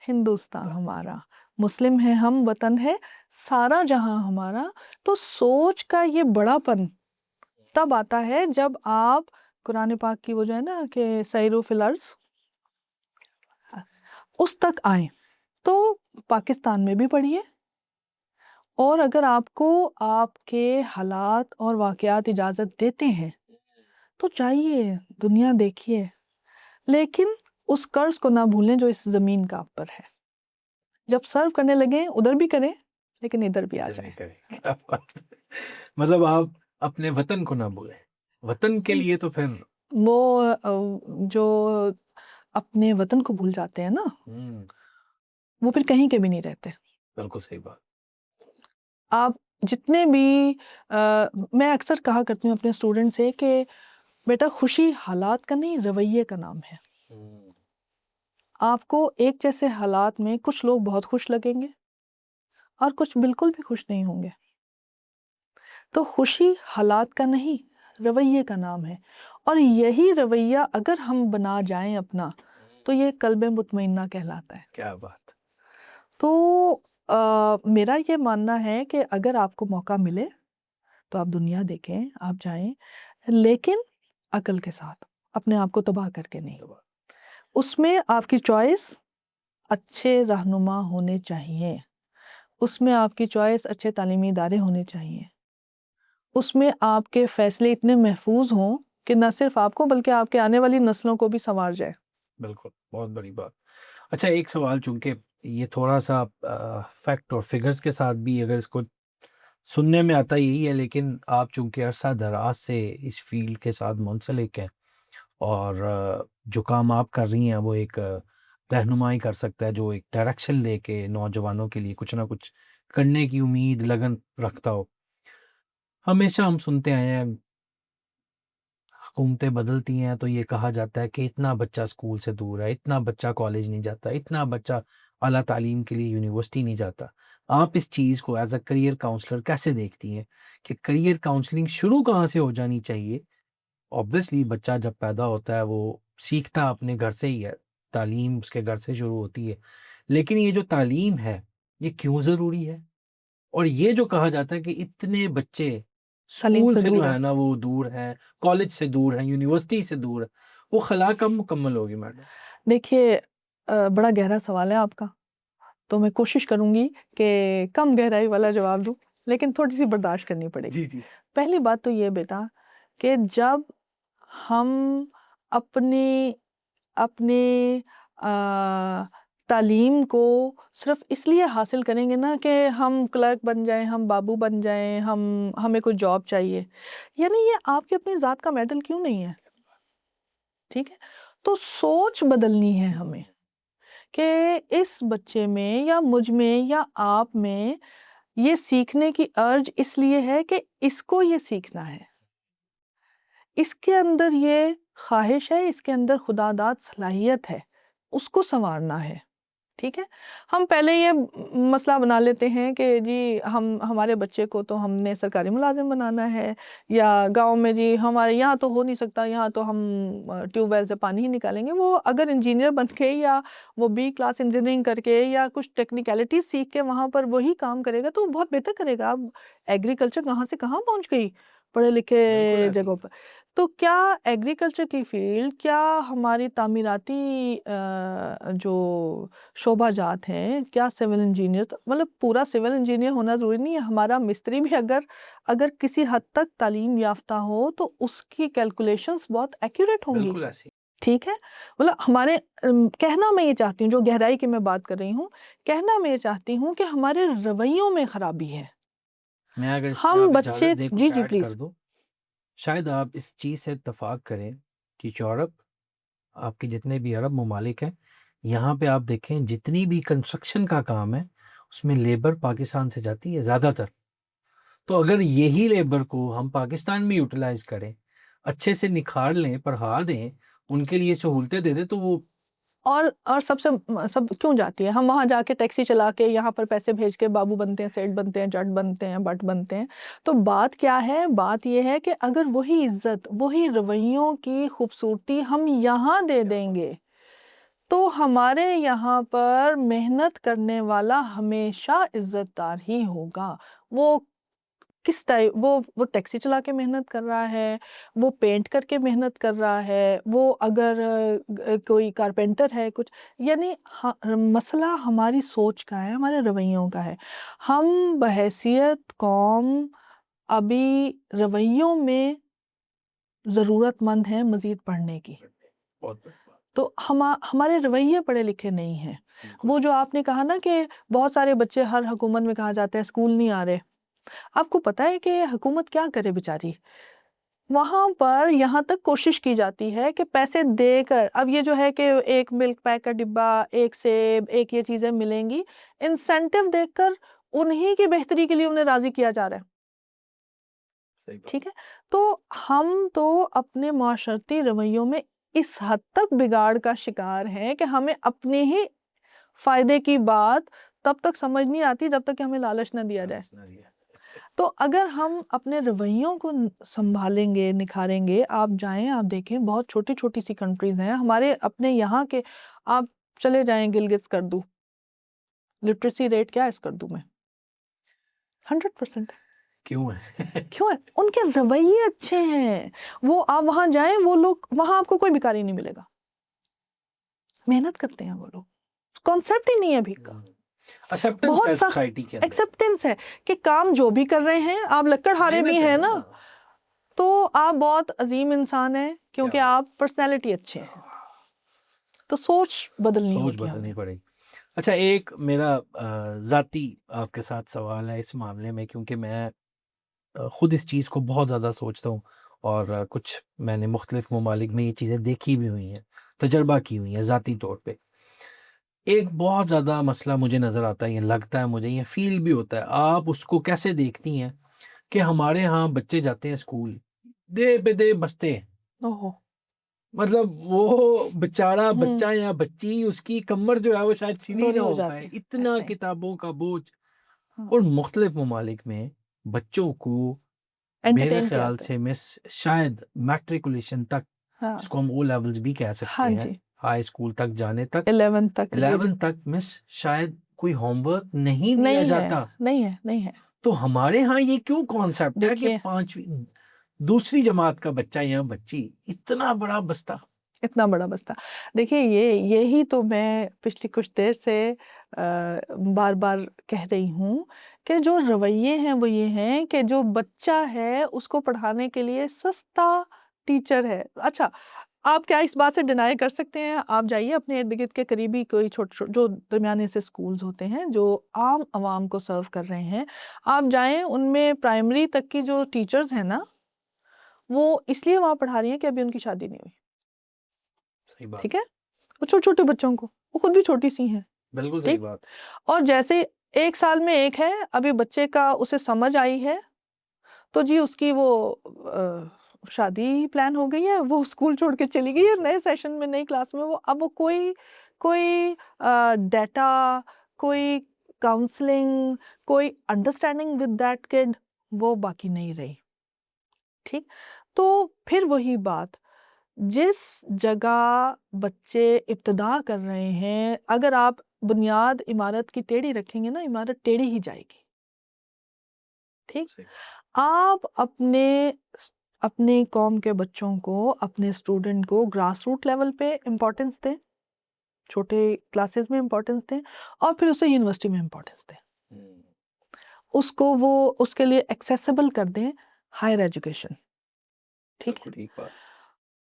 ہندوستان ہمارا، مسلم ہیں ہم، وطن ہے سارا جہاں ہمارا. تو سوچ کا یہ بڑا پن تب آتا ہے جب آپ قرآن پاک کی وہ جو ہے نا کہ سیرو فی الارض اس تک آئیں. تو پاکستان میں بھی پڑھیے، اور اگر آپ کو آپ کے حالات اور واقعات اجازت دیتے ہیں تو جائیے، دنیا دیکھیے، لیکن اس قرض کو نہ بھولیں جو اس زمین کا آپ پر ہے. جب سرو کرنے لگیں ادھر بھی کریں لیکن ادھر بھی آ ادھر جائیں. نہیں کریں. کیا بات ہے. مطلب آپ اپنے وطن کو نہ بھولیں. وطن کے لیے تو پھر وہ جو اپنے وطن کو بھول جاتے ہیں نا، وہ پھر کہیں کے بھی نہیں رہتے. بالکل صحیح بات. آپ جتنے بھی میں اکثر کہا کرتی ہوں اپنے اسٹوڈنٹ سے کہ بیٹا خوشی حالات کا نہیں، رویے کا نام ہے. آپ کو ایک جیسے حالات میں کچھ لوگ بہت خوش لگیں گے اور کچھ بالکل بھی خوش نہیں ہوں گے. تو خوشی حالات کا نہیں، رویے کا نام ہے. اور یہی رویہ اگر ہم بنا جائیں اپنا تو یہ قلب مطمئنہ کہلاتا ہے. کیا بات. تو میرا یہ ماننا ہے کہ اگر آپ کو موقع ملے تو آپ دنیا دیکھیں، آپ جائیں، لیکن عقل کے ساتھ، اپنے آپ کو تباہ کر کے نہیں. اس میں آپ کی چوائس اچھے رہنما ہونے چاہیے، اس میں آپ کی چوائس اچھے تعلیمی ادارے ہونے چاہیے، اس میں آپ کے فیصلے اتنے محفوظ ہوں کہ نہ صرف آپ کو بلکہ آپ کے آنے والی نسلوں کو بھی سنوار جائے. بالکل، بہت بڑی بات. اچھا ایک سوال، چونکہ یہ تھوڑا سا فیکٹ اور فگرز کے ساتھ بھی اگر اس کو سننے میں آتا یہی ہے، لیکن آپ چونکہ عرصہ دراز سے اس فیلڈ کے ساتھ منسلک ہیں اور جو کام آپ کر رہی ہیں وہ ایک رہنمائی کر سکتا ہے جو ایک ڈائریکشن دے کے نوجوانوں کے لیے کچھ نہ کچھ کرنے کی امید لگن رکھتا ہو. ہمیشہ ہم سنتے آئے ہیں حکومتیں بدلتی ہیں تو یہ کہا جاتا ہے کہ اتنا بچہ اسکول سے دور ہے، اتنا بچہ کالج نہیں جاتا، اتنا بچہ اعلیٰ تعلیم کے لیے یونیورسٹی نہیں جاتا. آپ اس چیز کو ایز اے کریئر کاؤنسلر کیسے دیکھتی ہیں کہ کریئر کاؤنسلنگ شروع کہاں سے ہو جانی چاہیے؟ آبویسلی بچہ جب پیدا ہوتا ہے وہ سیکھتا اپنے گھر سے ہی ہے، تعلیم اس کے گھر سے شروع ہوتی ہے، لیکن یہ جو تعلیم ہے یہ کیوں ضروری ہے؟ اور یہ جو کہا جاتا ہے کہ اتنے بچے تعلیم اسکول سے سے دور جو ہے. ہے نا وہ دور ہیں، کالج سے دور ہیں، یونیورسٹی سے دور ہے، وہ خلا کب مکمل ہوگی میڈم؟ دیکھیے بڑا گہرا سوال ہے آپ کا، تو میں کوشش کروں گی کہ کم گہرائی والا جواب دوں، لیکن تھوڑی سی برداشت کرنی پڑے گی. جی. پہلی بات تو یہ بیٹا کہ جب ہم اپنی تعلیم کو صرف اس لیے حاصل کریں گے نا کہ ہم کلرک بن جائیں، ہم بابو بن جائیں، ہمیں کوئی جاب چاہیے، یعنی یہ آپ کی اپنی ذات کا میڈل کیوں نہیں ہے؟ ٹھیک ہے، تو سوچ بدلنی ہے ہمیں کہ اس بچے میں یا مجھ میں یا آپ میں یہ سیکھنے کی ارج اس لیے ہے کہ اس کو یہ سیکھنا ہے، اس کے اندر یہ خواہش ہے، اس کے اندر خدا داد صلاحیت ہے، اس کو سنوارنا ہے. ٹھیک ہے، ہم پہلے یہ مسئلہ بنا لیتے ہیں کہ جی ہمارے بچے کو تو ہم نے سرکاری ملازم بنانا ہے، یا گاؤں میں جی ہمارے یہاں تو ہو نہیں سکتا، یہاں تو ہم ٹیوب ویل سے پانی ہی نکالیں گے. وہ اگر انجینئر بن کے یا وہ بی کلاس انجینئرنگ کر کے یا کچھ ٹیکنیکلٹیز سیکھ کے وہاں پر وہی کام کرے گا تو وہ بہت بہتر کرے گا. اب ایگریکلچر کہاں سے کہاں پہنچ گئی پڑھے لکھے بالکل ایسے ہی جگہوں پر. تو کیا ایگریکلچر کی فیلڈ، کیا ہماری تعمیراتی جو شعبہ جات ہیں، کیا سول انجینئر، مطلب پورا سول انجینئر ہونا ضروری نہیں ہے، ہمارا مستری بھی اگر کسی حد تک تعلیم یافتہ ہو تو اس کی کیلکولیشنز بہت ایکوریٹ ہوں گی. بالکل ایسے ہی. ٹھیک ہے، مطلب ہمارے کہنا میں یہ چاہتی ہوں، جو گہرائی کی میں بات کر رہی ہوں، کہنا میں یہ چاہتی ہوں کہ ہمارے رویوں میں خرابی ہے. میں اگر اس میں ہم آپ بچے اجازت دیں جی کچھ جی ایڈ کر پلیز. دو، شاید آپ اس چیز سے اتفاق کریں کہ یورپ، آپ کے جتنے بھی عرب ممالک ہیں، یہاں پہ آپ دیکھیں جتنی بھی کنسٹرکشن کا کام ہے اس میں لیبر پاکستان سے جاتی ہے زیادہ تر. تو اگر یہی لیبر کو ہم پاکستان میں یوٹیلائز کریں، اچھے سے نکھار لیں، پڑھا دیں، ان کے لیے سہولتیں دے دیں، تو وہ اور سب کیوں جاتی ہے؟ ہم وہاں جا کے ٹیکسی چلا کے یہاں پر پیسے بھیج کے بابو بنتے ہیں، سیٹ بنتے ہیں، جٹ بنتے ہیں، بٹ بنتے ہیں. تو بات کیا ہے؟ بات یہ ہے کہ اگر وہی عزت، وہی رویوں کی خوبصورتی ہم یہاں دے دیں گے تو ہمارے یہاں پر محنت کرنے والا ہمیشہ عزت دار ہی ہوگا. وہ کس ٹائپ، وہ ٹیکسی چلا کے محنت کر رہا ہے، وہ پینٹ کر کے محنت کر رہا ہے، وہ اگر کوئی کارپینٹر ہے کچھ، یعنی مسئلہ ہماری سوچ کا ہے، ہمارے رویوں کا ہے. ہم بحیثیت قوم ابھی رویوں میں ضرورت مند ہیں مزید پڑھنے کی. بہت بڑی بات. تو ہمارے رویے پڑھے لکھے نہیں ہیں. وہ جو آپ نے کہا نا کہ بہت سارے بچے ہر حکومت میں کہا جاتا ہے اسکول نہیں آ رہے. آپ کو پتہ ہے کہ حکومت کیا کرے بیچاری؟ وہاں پر یہاں تک کوشش کی جاتی ہے کہ پیسے دے کر، اب یہ جو ہے کہ ایک ملک پیک کا ڈبہ، ایک سیب، ایک یہ چیزیں ملیں گی، انسینٹیو دے کر انہی کی بہتری کے لیے انہیں راضی کیا جا رہا ہے. ٹھیک ہے، تو ہم تو اپنے معاشرتی رویوں میں اس حد تک بگاڑ کا شکار ہیں کہ ہمیں اپنے ہی فائدے کی بات تب تک سمجھ نہیں آتی جب تک کہ ہمیں لالچ نہ دیا جائے. تو اگر ہم اپنے رویوں کو سنبھالیں گے، نکھاریں گے، آپ جائیں، آپ دیکھیں بہت چھوٹی چھوٹی سی کنٹریز ہیں ہمارے اپنے یہاں کے. آپ چلے جائیں گلگت کردو، لٹریسی ریٹ کیا ہے اس کردو میں؟ 100%. کیوں ہے؟ کیوں ہے؟ ان کے رویے اچھے ہیں. وہ آپ وہاں جائیں، وہ لوگ وہاں آپ کو کوئی بیکاری نہیں ملے گا، محنت کرتے ہیں وہ لوگ. کانسیپٹ ہی نہیں ہے بھیک کا. بہت سخت ایکسیپٹنس ہے کہ کام جو بھی کر رہے ہیں، آپ لکڑ ہارے بھی ہیں نا تو آپ بہت عظیم انسان ہیں کیونکہ آپ پرسنالٹی اچھے ہیں. تو سوچ بدلنی ہوگی ہمیں. پڑے گی. اچھا، ایک میرا ذاتی آپ کے ساتھ سوال ہے اس معاملے میں، کیونکہ میں خود اس چیز کو بہت زیادہ سوچتا ہوں، اور کچھ میں نے مختلف ممالک میں یہ چیزیں دیکھی بھی ہوئی ہیں، تجربہ کی ہوئی ہیں ذاتی طور پہ. ایک بہت زیادہ مسئلہ مجھے نظر آتا ہے، یہ لگتا ہے مجھے، یہ فیل بھی ہوتا ہے. آپ اس کو کیسے دیکھتی ہیں کہ ہمارے ہاں بچے جاتے ہیں اسکول، دے پہ دے بستے ہیں، اوہو، مطلب وہ بیچارہ بچہ یا بچی، اس کی کمر جو ہے وہ شاید سیدھی نہ ہو پائے، اتنا کتابوں کا بوجھ. اور مختلف ممالک میں بچوں کو میرے خیال سے شاید میٹریکولیشن تک، اس کو ہم او لیولز بھی کہہ سکتے ہیں، ہائی اسکول تک جانے تک، 11 تک مس شاید کوئی ہوم ورک نہیں دیا جاتا. نہیں ہے. تو ہمارے ہاں یہ کیوں کانسیپٹ ہے کہ 5ویں دوسری جماعت کا بچہ یا بچی اتنا بڑا بستہ؟ دیکھیے، یہی تو میں پچھلی کچھ دیر سے بار بار کہہ رہی ہوں کہ جو رویے ہیں وہ یہ ہیں کہ جو بچہ ہے اس کو پڑھانے کے لیے سستا ٹیچر ہے. اچھا، آپ کیا اس بات سے ڈینائی کر سکتے ہیں؟ آپ جائیے اپنے ارد گرد کے قریبی کوئی چھوٹے جو درمیانے سے سکولز ہوتے ہیں جو عام عوام کو سرو کر رہے ہیں، آپ جائیں، ان میں پرائمری تک کی جو ٹیچرز ہیں نا، وہ اس لیے وہاں پڑھا رہی ہیں کہ ابھی ان کی شادی نہیں ہوئی. ٹھیک ہے، وہ چھوٹے چھوٹے بچوں کو، وہ خود بھی چھوٹی سی ہیں. بالکل صحیح بات. اور جیسے 1 سال میں ایک ہے، ابھی بچے کا اسے سمجھ آئی ہے تو جی اس کی وہ شادی پلان ہو گئی ہے، وہ اسکول چھوڑ کے چلی گئی ہے نئے سیشن میں، نئی کلاس میں. وہ اب وہ کوئی ڈیٹا، کوئی کاؤنسلنگ، کوئی انڈرسٹینڈنگ ود دیٹ کڈ وہ باقی نہیں رہی. ٹھیک، تو پھر وہی بات، جس جگہ بچے ابتدا کر رہے ہیں، اگر آپ بنیاد عمارت کی ٹیڑھی رکھیں گے نا، عمارت ٹیڑھی ہی جائے گی. ٹھیک، آپ اپنے قوم کے بچوں کو، اپنے اسٹوڈنٹ کو گراس روٹ لیول پہ امپورٹنس دیں، چھوٹے کلاسز میں امپورٹنس دیں، اور پھر اسے یونیورسٹی میں امپورٹنس دیں. اس کو اس کے لیے ایکسیسیبل کر دیں ہائر ایجوکیشن. ٹھیک ہے،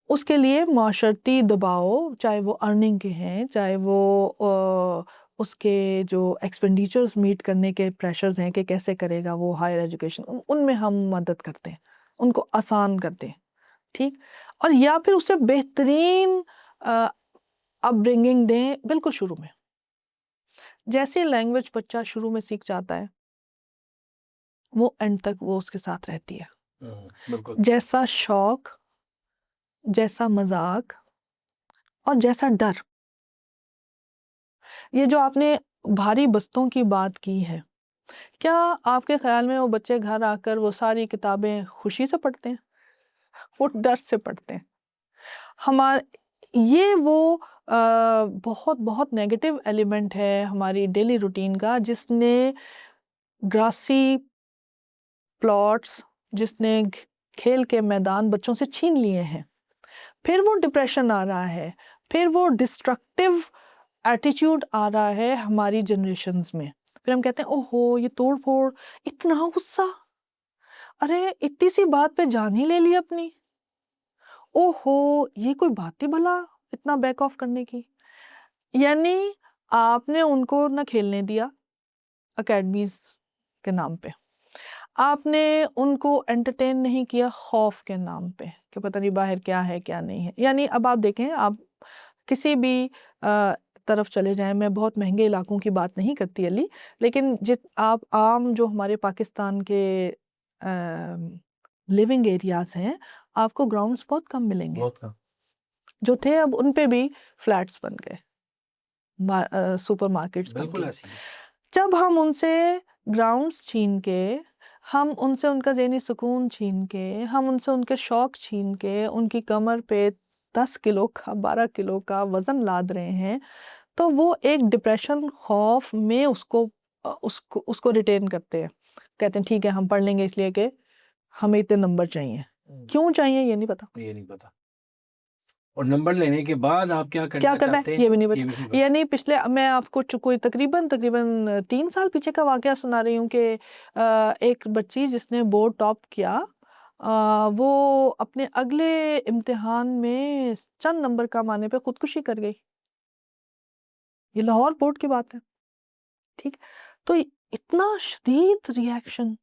اس کے لیے معاشرتی دباؤ، چاہے وہ ارننگ کے ہیں، چاہے وہ اس کے جو ایکسپینڈیچرز میٹ کرنے کے پریشرز ہیں کہ کیسے کرے گا وہ ہائر ایجوکیشن، ان میں ہم مدد کرتے ہیں، ان کو آسان کرتے ہیں. ٹھیک، اور یا پھر اسے بہترین اپ برنگنگ دیں بالکل شروع میں. جیسے لینگویج بچہ شروع میں سیکھ جاتا ہے، وہ اینڈ تک وہ اس کے ساتھ رہتی ہے. جیسا شوق، جیسا مذاق اور جیسا ڈر. یہ جو آپ نے بھاری بستوں کی بات کی ہے، کیا آپ کے خیال میں وہ بچے گھر آ کر وہ ساری کتابیں خوشی سے پڑھتے ہیں؟ وہ ڈر سے پڑھتے ہیں. یہ وہ بہت بہت نیگیٹو ایلیمنٹ ہے ہماری ڈیلی روٹین کا، جس نے گراسی پلاٹس، جس نے کھیل کے میدان بچوں سے چھین لیے ہیں. پھر وہ ڈپریشن آ رہا ہے، پھر وہ ڈسٹرکٹیو ایٹیچیوڈ آ رہا ہے ہماری جنریشنز میں. پھر ہم کہتے ہیں اوہو یہ توڑ پھوڑ، اتنا غصہ، ارے اتنی سی بات پہ جان ہی لے لی اپنی، اوہو یہ کوئی بات ہی بھلا اتنا بیک آف کرنے کی. یعنی آپ نے ان کو نہ کھیلنے دیا اکیڈمیز کے نام پہ، آپ نے ان کو انٹرٹین نہیں کیا خوف کے نام پہ کہ پتہ نہیں باہر کیا ہے کیا نہیں ہے. یعنی اب آپ دیکھیں، آپ کسی بھی طرف چلے جائیں، میں بہت مہنگے علاقوں کی بات نہیں کرتی علی، لیکن آپ عام جو ہمارے پاکستان کے لیونگ ایریاز ہیں، آپ کو گراؤنڈز بہت کم ملیں گے. بہت کم. جو تھے اب ان پہ بھی فلیٹس بن گئے، سپر مارکیٹس بن بالکل گئے. ایسی ہے. جب ہم ان سے گراؤنڈز چھین کے، ہم ان سے ان کا ذہنی سکون چھین کے، ہم ان سے ان کے شوق چھین کے، ان کی کمر پہ 10 کلو کا 12 کلو کا وزن لاد رہے ہیں، تو وہ ایک ڈپریشن خوف میں اس کو ریٹین کرتے ہیں. کہتے ہیں ٹھیک ہے ہم پڑھ لیں گے اس لیے کہ ہمیں اتنے نمبر چاہیے. کیوں چاہیے یہ نہیں پتا، یہ نہیں پتا. اور نمبر لینے کے بعد آپ کیا کرنا کرنا چاہتے ہے ہیں یہ بھی نہیں یہ بھی نہیں پتا. پتا. یعنی پچھلے، میں آپ کو کوئی تقریباً 3 سال پیچھے کا واقعہ سنا رہی ہوں کہ ایک بچی جس نے بورڈ ٹاپ کیا، وہ اپنے اگلے امتحان میں چند نمبر کم آنے پہ خودکشی کر گئی. یہ لاہور بورڈ کی بات ہے، ٹھیک. تو اتنا شدید ریاکشن،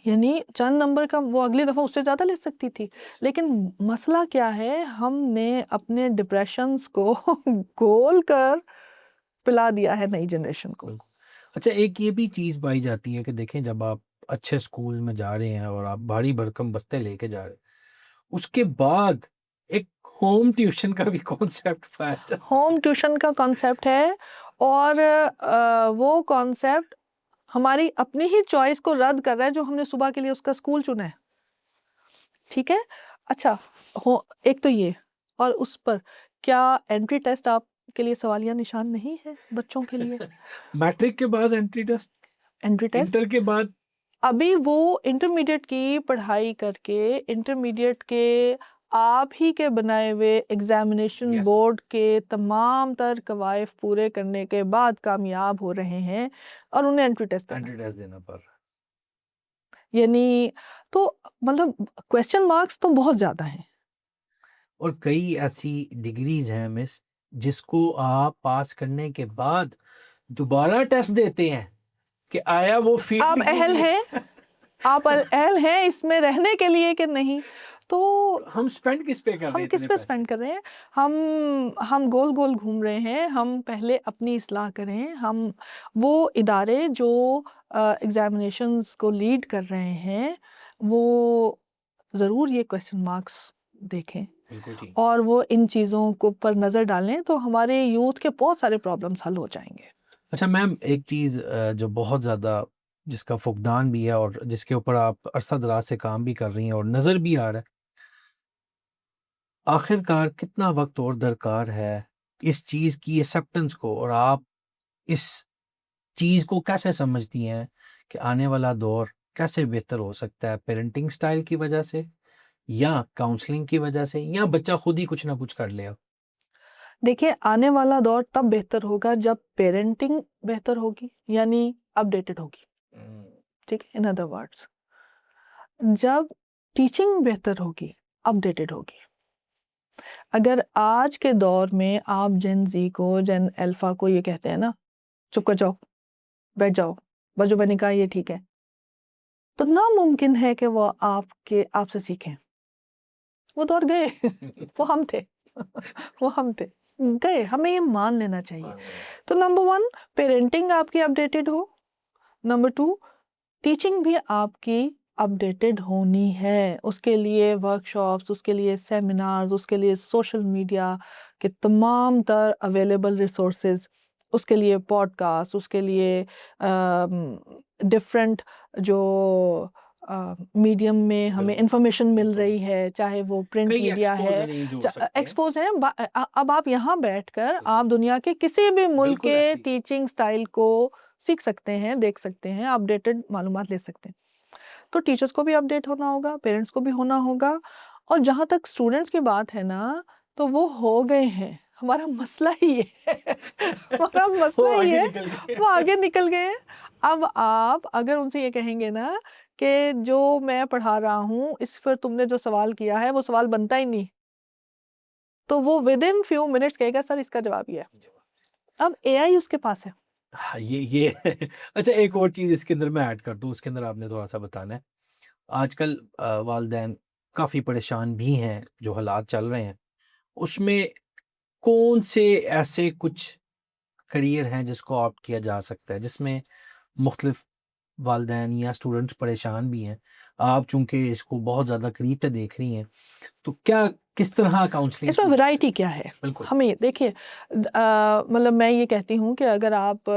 یعنی چند نمبر کا وہ اگلی دفعہ اس سے زیادہ لے سکتی تھی. لیکن مسئلہ کیا ہے، ہم نے اپنے ڈپریشنز کو گول کر پلا دیا ہے نئی جنریشن کو. بالکل. اچھا ایک یہ بھی چیز پائی جاتی ہے کہ دیکھیں جب آپ اچھے اسکول میں جا رہے ہیں اور آپ بھاری بھرکم بستے لے کے جا رہے ہیں، اس کے بعد ایک ہوم ٹیوشن کا بھی کانسیپٹ پایا جاتا ہے. ہوم ٹیوشن کا کانسیپٹ ہے، اور وہ کانسیپٹ ہماری اپنی ہی چوائس کو رد کر رہا ہے جو ہم نے صبح کے لیے اس کا اسکول چنا ہے. ٹھیک ہے. اچھا ایک تو یہ، اور اس پر کیا انٹری ٹیسٹ آپ کے لیے سوالیہ نشان نہیں ہے بچوں کے لیے؟ میٹرک کے بعد entry test, entry test inter کے بعد ابھی وہ انٹرمیڈیٹ کی پڑھائی کر کے، انٹرمیڈیٹ کے آپ ہی کے بنائے ہوئے ایگزامینیشن Yes. بورڈ کے تمام تر قوائف پورے کرنے کے بعد کامیاب ہو رہے ہیں، اور انہیں انٹری ٹیسٹ دینا. انٹری ٹیسٹ دینا پڑ رہا ہے. یعنی تو مطلب کویسچن مارکس تو بہت زیادہ ہیں. اور کئی ایسی ڈگریز ہیں مس جس کو آپ پاس کرنے کے بعد دوبارہ ٹیسٹ دیتے ہیں کہ آیا وہ فیلڈ آپ اہل ہیں، آپ اہل ہیں اس میں رہنے کے لیے کہ نہیں. تو ہم سپینڈ کس پہ کر رہے ہم ہیں کس اتنے پہ پیسے؟ اسپینڈ کر رہے ہیں؟ ہم گول گول گھوم رہے ہیں. ہم پہلے اپنی اصلاح کریں. ہم وہ ادارے جو ایگزامینیشنز کو لیڈ کر رہے ہیں وہ ضرور یہ کویسچن مارکس دیکھیں، بالکل ٹھیک. اور وہ ان چیزوں کو پر نظر ڈالیں، تو ہمارے یوتھ کے بہت سارے پرابلمس حل ہو جائیں گے. اچھا میم ایک چیز جو بہت زیادہ جس کا فقدان بھی ہے اور جس کے اوپر آپ عرصہ دراز سے کام بھی کر رہی ہیں اور نظر بھی آ رہا ہے، آخر کار کتنا وقت اور درکار ہے اس چیز کی ایکسیپٹنس کو، اور آپ اس چیز کو کیسے سمجھتی ہیں کہ آنے والا دور کیسے بہتر ہو سکتا ہے؟ پیرنٹنگ سٹائل کی وجہ سے، یا کاؤنسلنگ کی وجہ سے، یا بچہ خود ہی کچھ نہ کچھ کر لے؟ دیکھیں آنے والا دور تب بہتر ہوگا جب پیرنٹنگ بہتر ہوگی، یعنی اپڈیٹڈ ہوگی. ٹھیک ہے، ان ادر ورڈس جب ٹیچنگ بہتر ہوگی، اپڈیٹڈ ہوگی. اگر آج کے دور میں آپ جن زی کو، جن الفا کو یہ کہتے ہیں نا چپ کر جاؤ، بیٹھ جاؤ، بس جو میں نے کہا یہ ٹھیک ہے، تو ناممکن ہے کہ وہ آپ سے سیکھیں. وہ دور گئے. وہ ہم تھے گئے. ہمیں یہ مان لینا چاہیے. تو نمبر 1 پیرنٹنگ آپ کی اپڈیٹڈ ہو. نمبر 2 ٹیچنگ بھی آپ کی اپڈیٹڈ ہونی ہے. اس کے لیے ورک شاپس، اس کے لیے سیمینارز، اس کے لیے سوشل میڈیا کے تمام تر اویلیبل ریسورسز، اس کے لیے پوڈ کاسٹ، اس کے لیے ڈفرینٹ جو میڈیم میں ہمیں انفارمیشن مل رہی ہے، چاہے وہ پرنٹ کئی میڈیا ہے، ایکسپوز نہیں جو ہو سکتے ہیں، ایکسپوز ہیں. اب آپ یہاں بیٹھ کر آپ دنیا کے کسی بھی ملک بالکل کے ایسے ہی ٹیچنگ سٹائل کو سیکھ سکتے ہیں، دیکھ سکتے ہیں، اپڈیٹڈ معلومات لے سکتے ہیں. تو ٹیچرس کو بھی اپڈیٹ ہونا ہوگا، پیرنٹس کو بھی ہونا ہوگا. اور جہاں تک اسٹوڈنٹس کی بات ہے نا، تو وہ ہو گئے ہیں. ہمارا مسئلہ ہی ہے ہمارا مسئلہ وہ ہی آگے ہے، نکل گئے. وہ آگے نکل گئے ہیں. اب آپ اگر ان سے یہ کہیں گے نا کہ جو میں پڑھا رہا ہوں اس پر تم نے جو سوال کیا ہے وہ سوال بنتا ہی نہیں، تو وہ ود ان فیو منٹس کہے گا سر اس کا جواب یہ ہے. اب اے آئی اس کے پاس ہے. ہاں یہ اچھا ایک اور چیز اس کے اندر میں ایڈ کر دوں، اس کے اندر آپ نے تھوڑا سا بتانا ہے. آج کل والدین کافی پریشان بھی ہیں جو حالات چل رہے ہیں، اس میں کون سے ایسے کچھ کریئر ہیں جس کو آپٹ کیا جا سکتا ہے جس میں مختلف والدین یا اسٹوڈنٹس پریشان بھی ہیں؟ آپ چونکہ اس کو بہت زیادہ قریب سے دیکھ رہی ہیں، تو کیا کس طرح کاؤنسلنگ اس میں ویرائٹی کیا ہے؟ بالکل ہمیں دیکھیے، مطلب میں یہ کہتی ہوں کہ اگر آپ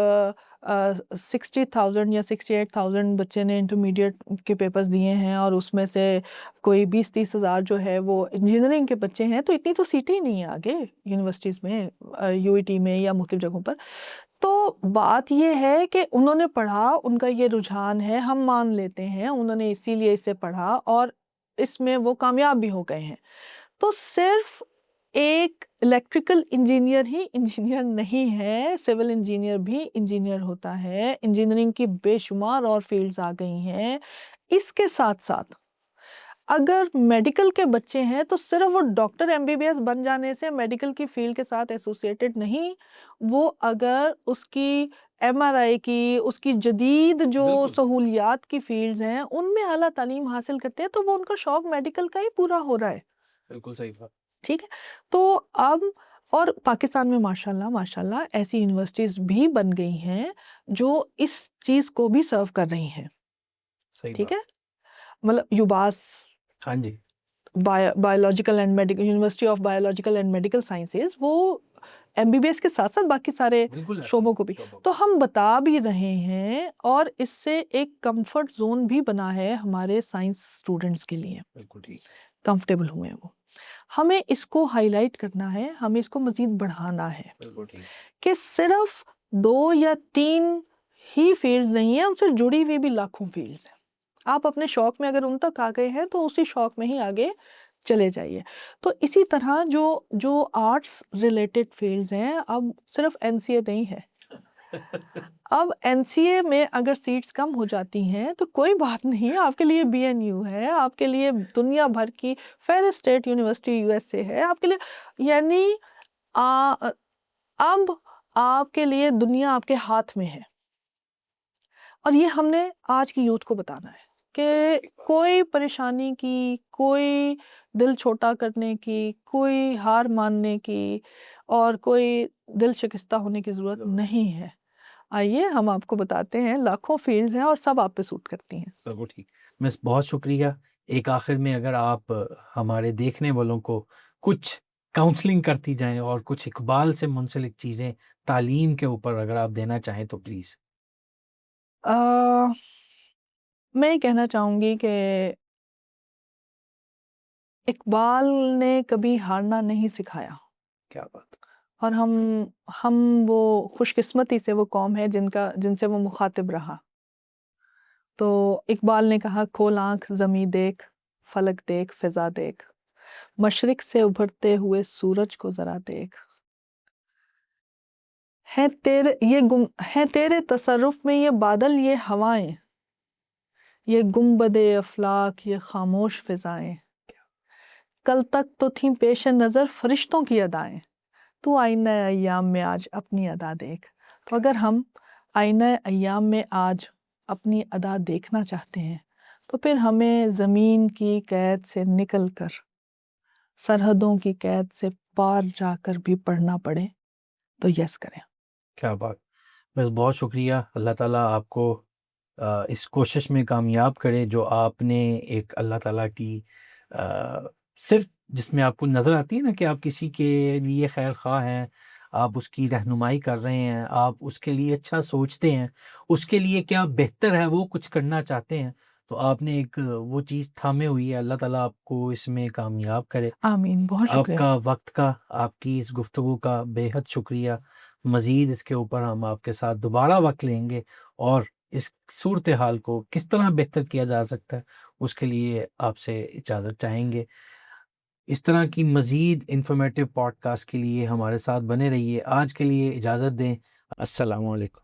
60,000 یا 68,000 بچے نے انٹرمیڈیٹ کے پیپرز دیے ہیں اور اس میں سے کوئی 20-30 ہزار جو ہے وہ انجینئرنگ کے بچے ہیں، تو اتنی تو سیٹیں ہی نہیں ہیں آگے یونیورسٹیز میں، یو ای ٹی میں یا مختلف جگہوں پر. تو بات یہ ہے کہ انہوں نے پڑھا، ان کا یہ رجحان ہے، ہم مان لیتے ہیں انہوں نے اسی لیے اسے پڑھا اور اس میں وہ کامیاب بھی ہو گئے ہیں. تو صرف ایک الیکٹریکل انجینئر ہی انجینئر نہیں ہے، سول انجینئر بھی انجینئر ہوتا ہے. انجینئرنگ کی بے شمار اور فیلڈز آ گئی ہیں. اس کے ساتھ ساتھ اگر میڈیکل کے بچے ہیں تو صرف وہ doctor M B B S بن جانے سے میڈیکل کی فیلڈ کے ساتھ ایسوسیٹڈ نہیں. وہ اگر اس کی ایم آر آئی کی، اس کی جدید جو بالکل سہولیات کی فیلڈز ہیں ان میں اعلیٰ تعلیم حاصل کرتے ہیں، تو وہ ان کا شوق میڈیکل کا ہی پورا ہو رہا ہے. بالکل صحیح بات. ٹھیک ہے. تو اب اور پاکستان میں ماشاءاللہ ایسی یونیورسٹیز بھی بن گئی ہیں جو اس چیز کو بھی سرو کر رہی ہیں. صحیح ٹھیک ہے، بات. مطلب یوباس، ہاں جی biological and medical, university of biological and medical sciences, وہ ایم بی بی ایس کے ساتھ ساتھ باقی سارے بالکل ایسے ہی شعبوں کو بھی. شعبہ تو ہم بتا بھی رہے ہیں اور اس سے ایک کمفرٹ زون بھی بنا ہے ہمارے سائنس اسٹوڈنٹس کے لیے، بالکل ٹھیک. کمفرٹیبل ہوئے ہیں وہ. ہمیں اس کو ہائی لائٹ کرنا ہے، ہمیں اس کو مزید بڑھانا ہے بالکل ٹھیک. کہ صرف 2 یا 3 ہی فیلڈز نہیں ہیں، ان سے جڑی ہوئی بھی لاکھوں فیلڈز ہیں. آپ اپنے شوق میں اگر ان تک آ گئے ہیں تو اسی شوق میں ہی آگے چلے جائیے. تو اسی طرح جو آرٹس ریلیٹڈ فیلڈز ہیں، اب صرف این سی اے نہیں ہے. اب این سی اے میں اگر سیٹس کم ہو جاتی ہیں تو کوئی بات نہیں، آپ کے لیے بی این یو ہے، آپ کے لیے دنیا بھر کی fair state university U S A ہے، آپ کے لیے، یعنی اب آپ کے لیے دنیا آپ کے ہاتھ میں ہے. اور یہ ہم نے آج کی یوتھ کو بتانا ہے کہ کوئی پریشانی کی، کوئی دل چھوٹا کرنے کی، کوئی ہار ماننے کی اور کوئی دل شکستہ ہونے کی ضرورت نہیں ہے. آئیے ہم آپ کو بتاتے ہیں، لاکھوں فیلڈز ہیں اور سب آپ پہ سوٹ کرتی ہیں. بالکل ٹھیک. مس بہت شکریہ. ایک آخر میں اگر آپ ہمارے دیکھنے والوں کو کچھ کاؤنسلنگ کرتی جائیں اور کچھ اقبال سے منسلک چیزیں تعلیم کے اوپر اگر آپ دینا چاہیں تو پلیز. میں یہ کہنا چاہوں گی کہ اقبال نے کبھی ہارنا نہیں سکھایا. کیا بات. اور ہم وہ خوش قسمتی سے وہ قوم ہے جن سے وہ مخاطب رہا. تو اقبال نے کہا، کھول آنکھ زمیں دیکھ، فلک دیکھ، فضا دیکھ، مشرق سے ابھرتے ہوئے سورج کو ذرا دیکھ. ہیں تیرے تصرف میں یہ بادل، یہ ہوائیں، یہ گنبد افلاک، یہ خاموش فضائیں. کل تک تو تھیں پیش نظر فرشتوں کی ادائیں، تو آئینہ ایام میں آج اپنی ادا دیکھ. تو اگر ہم آئینہ ایام میں آج اپنی ادا دیکھنا چاہتے ہیں تو پھر ہمیں زمین کی قید سے نکل کر سرحدوں کی قید سے پار جا کر بھی پڑھنا پڑے تو یس کریں. کیا بات. بس بہت شکریہ. اللہ تعالیٰ آپ کو اس کوشش میں کامیاب کرے جو آپ نے ایک اللہ تعالیٰ کی صرف جس میں آپ کو نظر آتی ہے نا کہ آپ کسی کے لیے خیر خواہ ہیں، آپ اس کی رہنمائی کر رہے ہیں، آپ اس کے لیے اچھا سوچتے ہیں، اس کے لیے کیا بہتر ہے وہ کچھ کرنا چاہتے ہیں، تو آپ نے ایک وہ چیز تھامے ہوئی ہے، اللہ تعالیٰ آپ کو اس میں کامیاب کرے۔ آمین، بہت آپ شکریہ۔ کا وقت کا، آپ کی اس گفتگو کا بے حد شکریہ۔ مزید اس کے اوپر ہم آپ کے ساتھ دوبارہ وقت لیں گے، اور اس صورتحال کو کس طرح بہتر کیا جا سکتا ہے اس کے لیے آپ سے اجازت چاہیں گے۔ اس طرح کی مزید انفارمیٹیو پوڈ کاسٹ کے لیے ہمارے ساتھ بنے رہیے۔ آج کے لیے اجازت دیں۔ السلام علیکم۔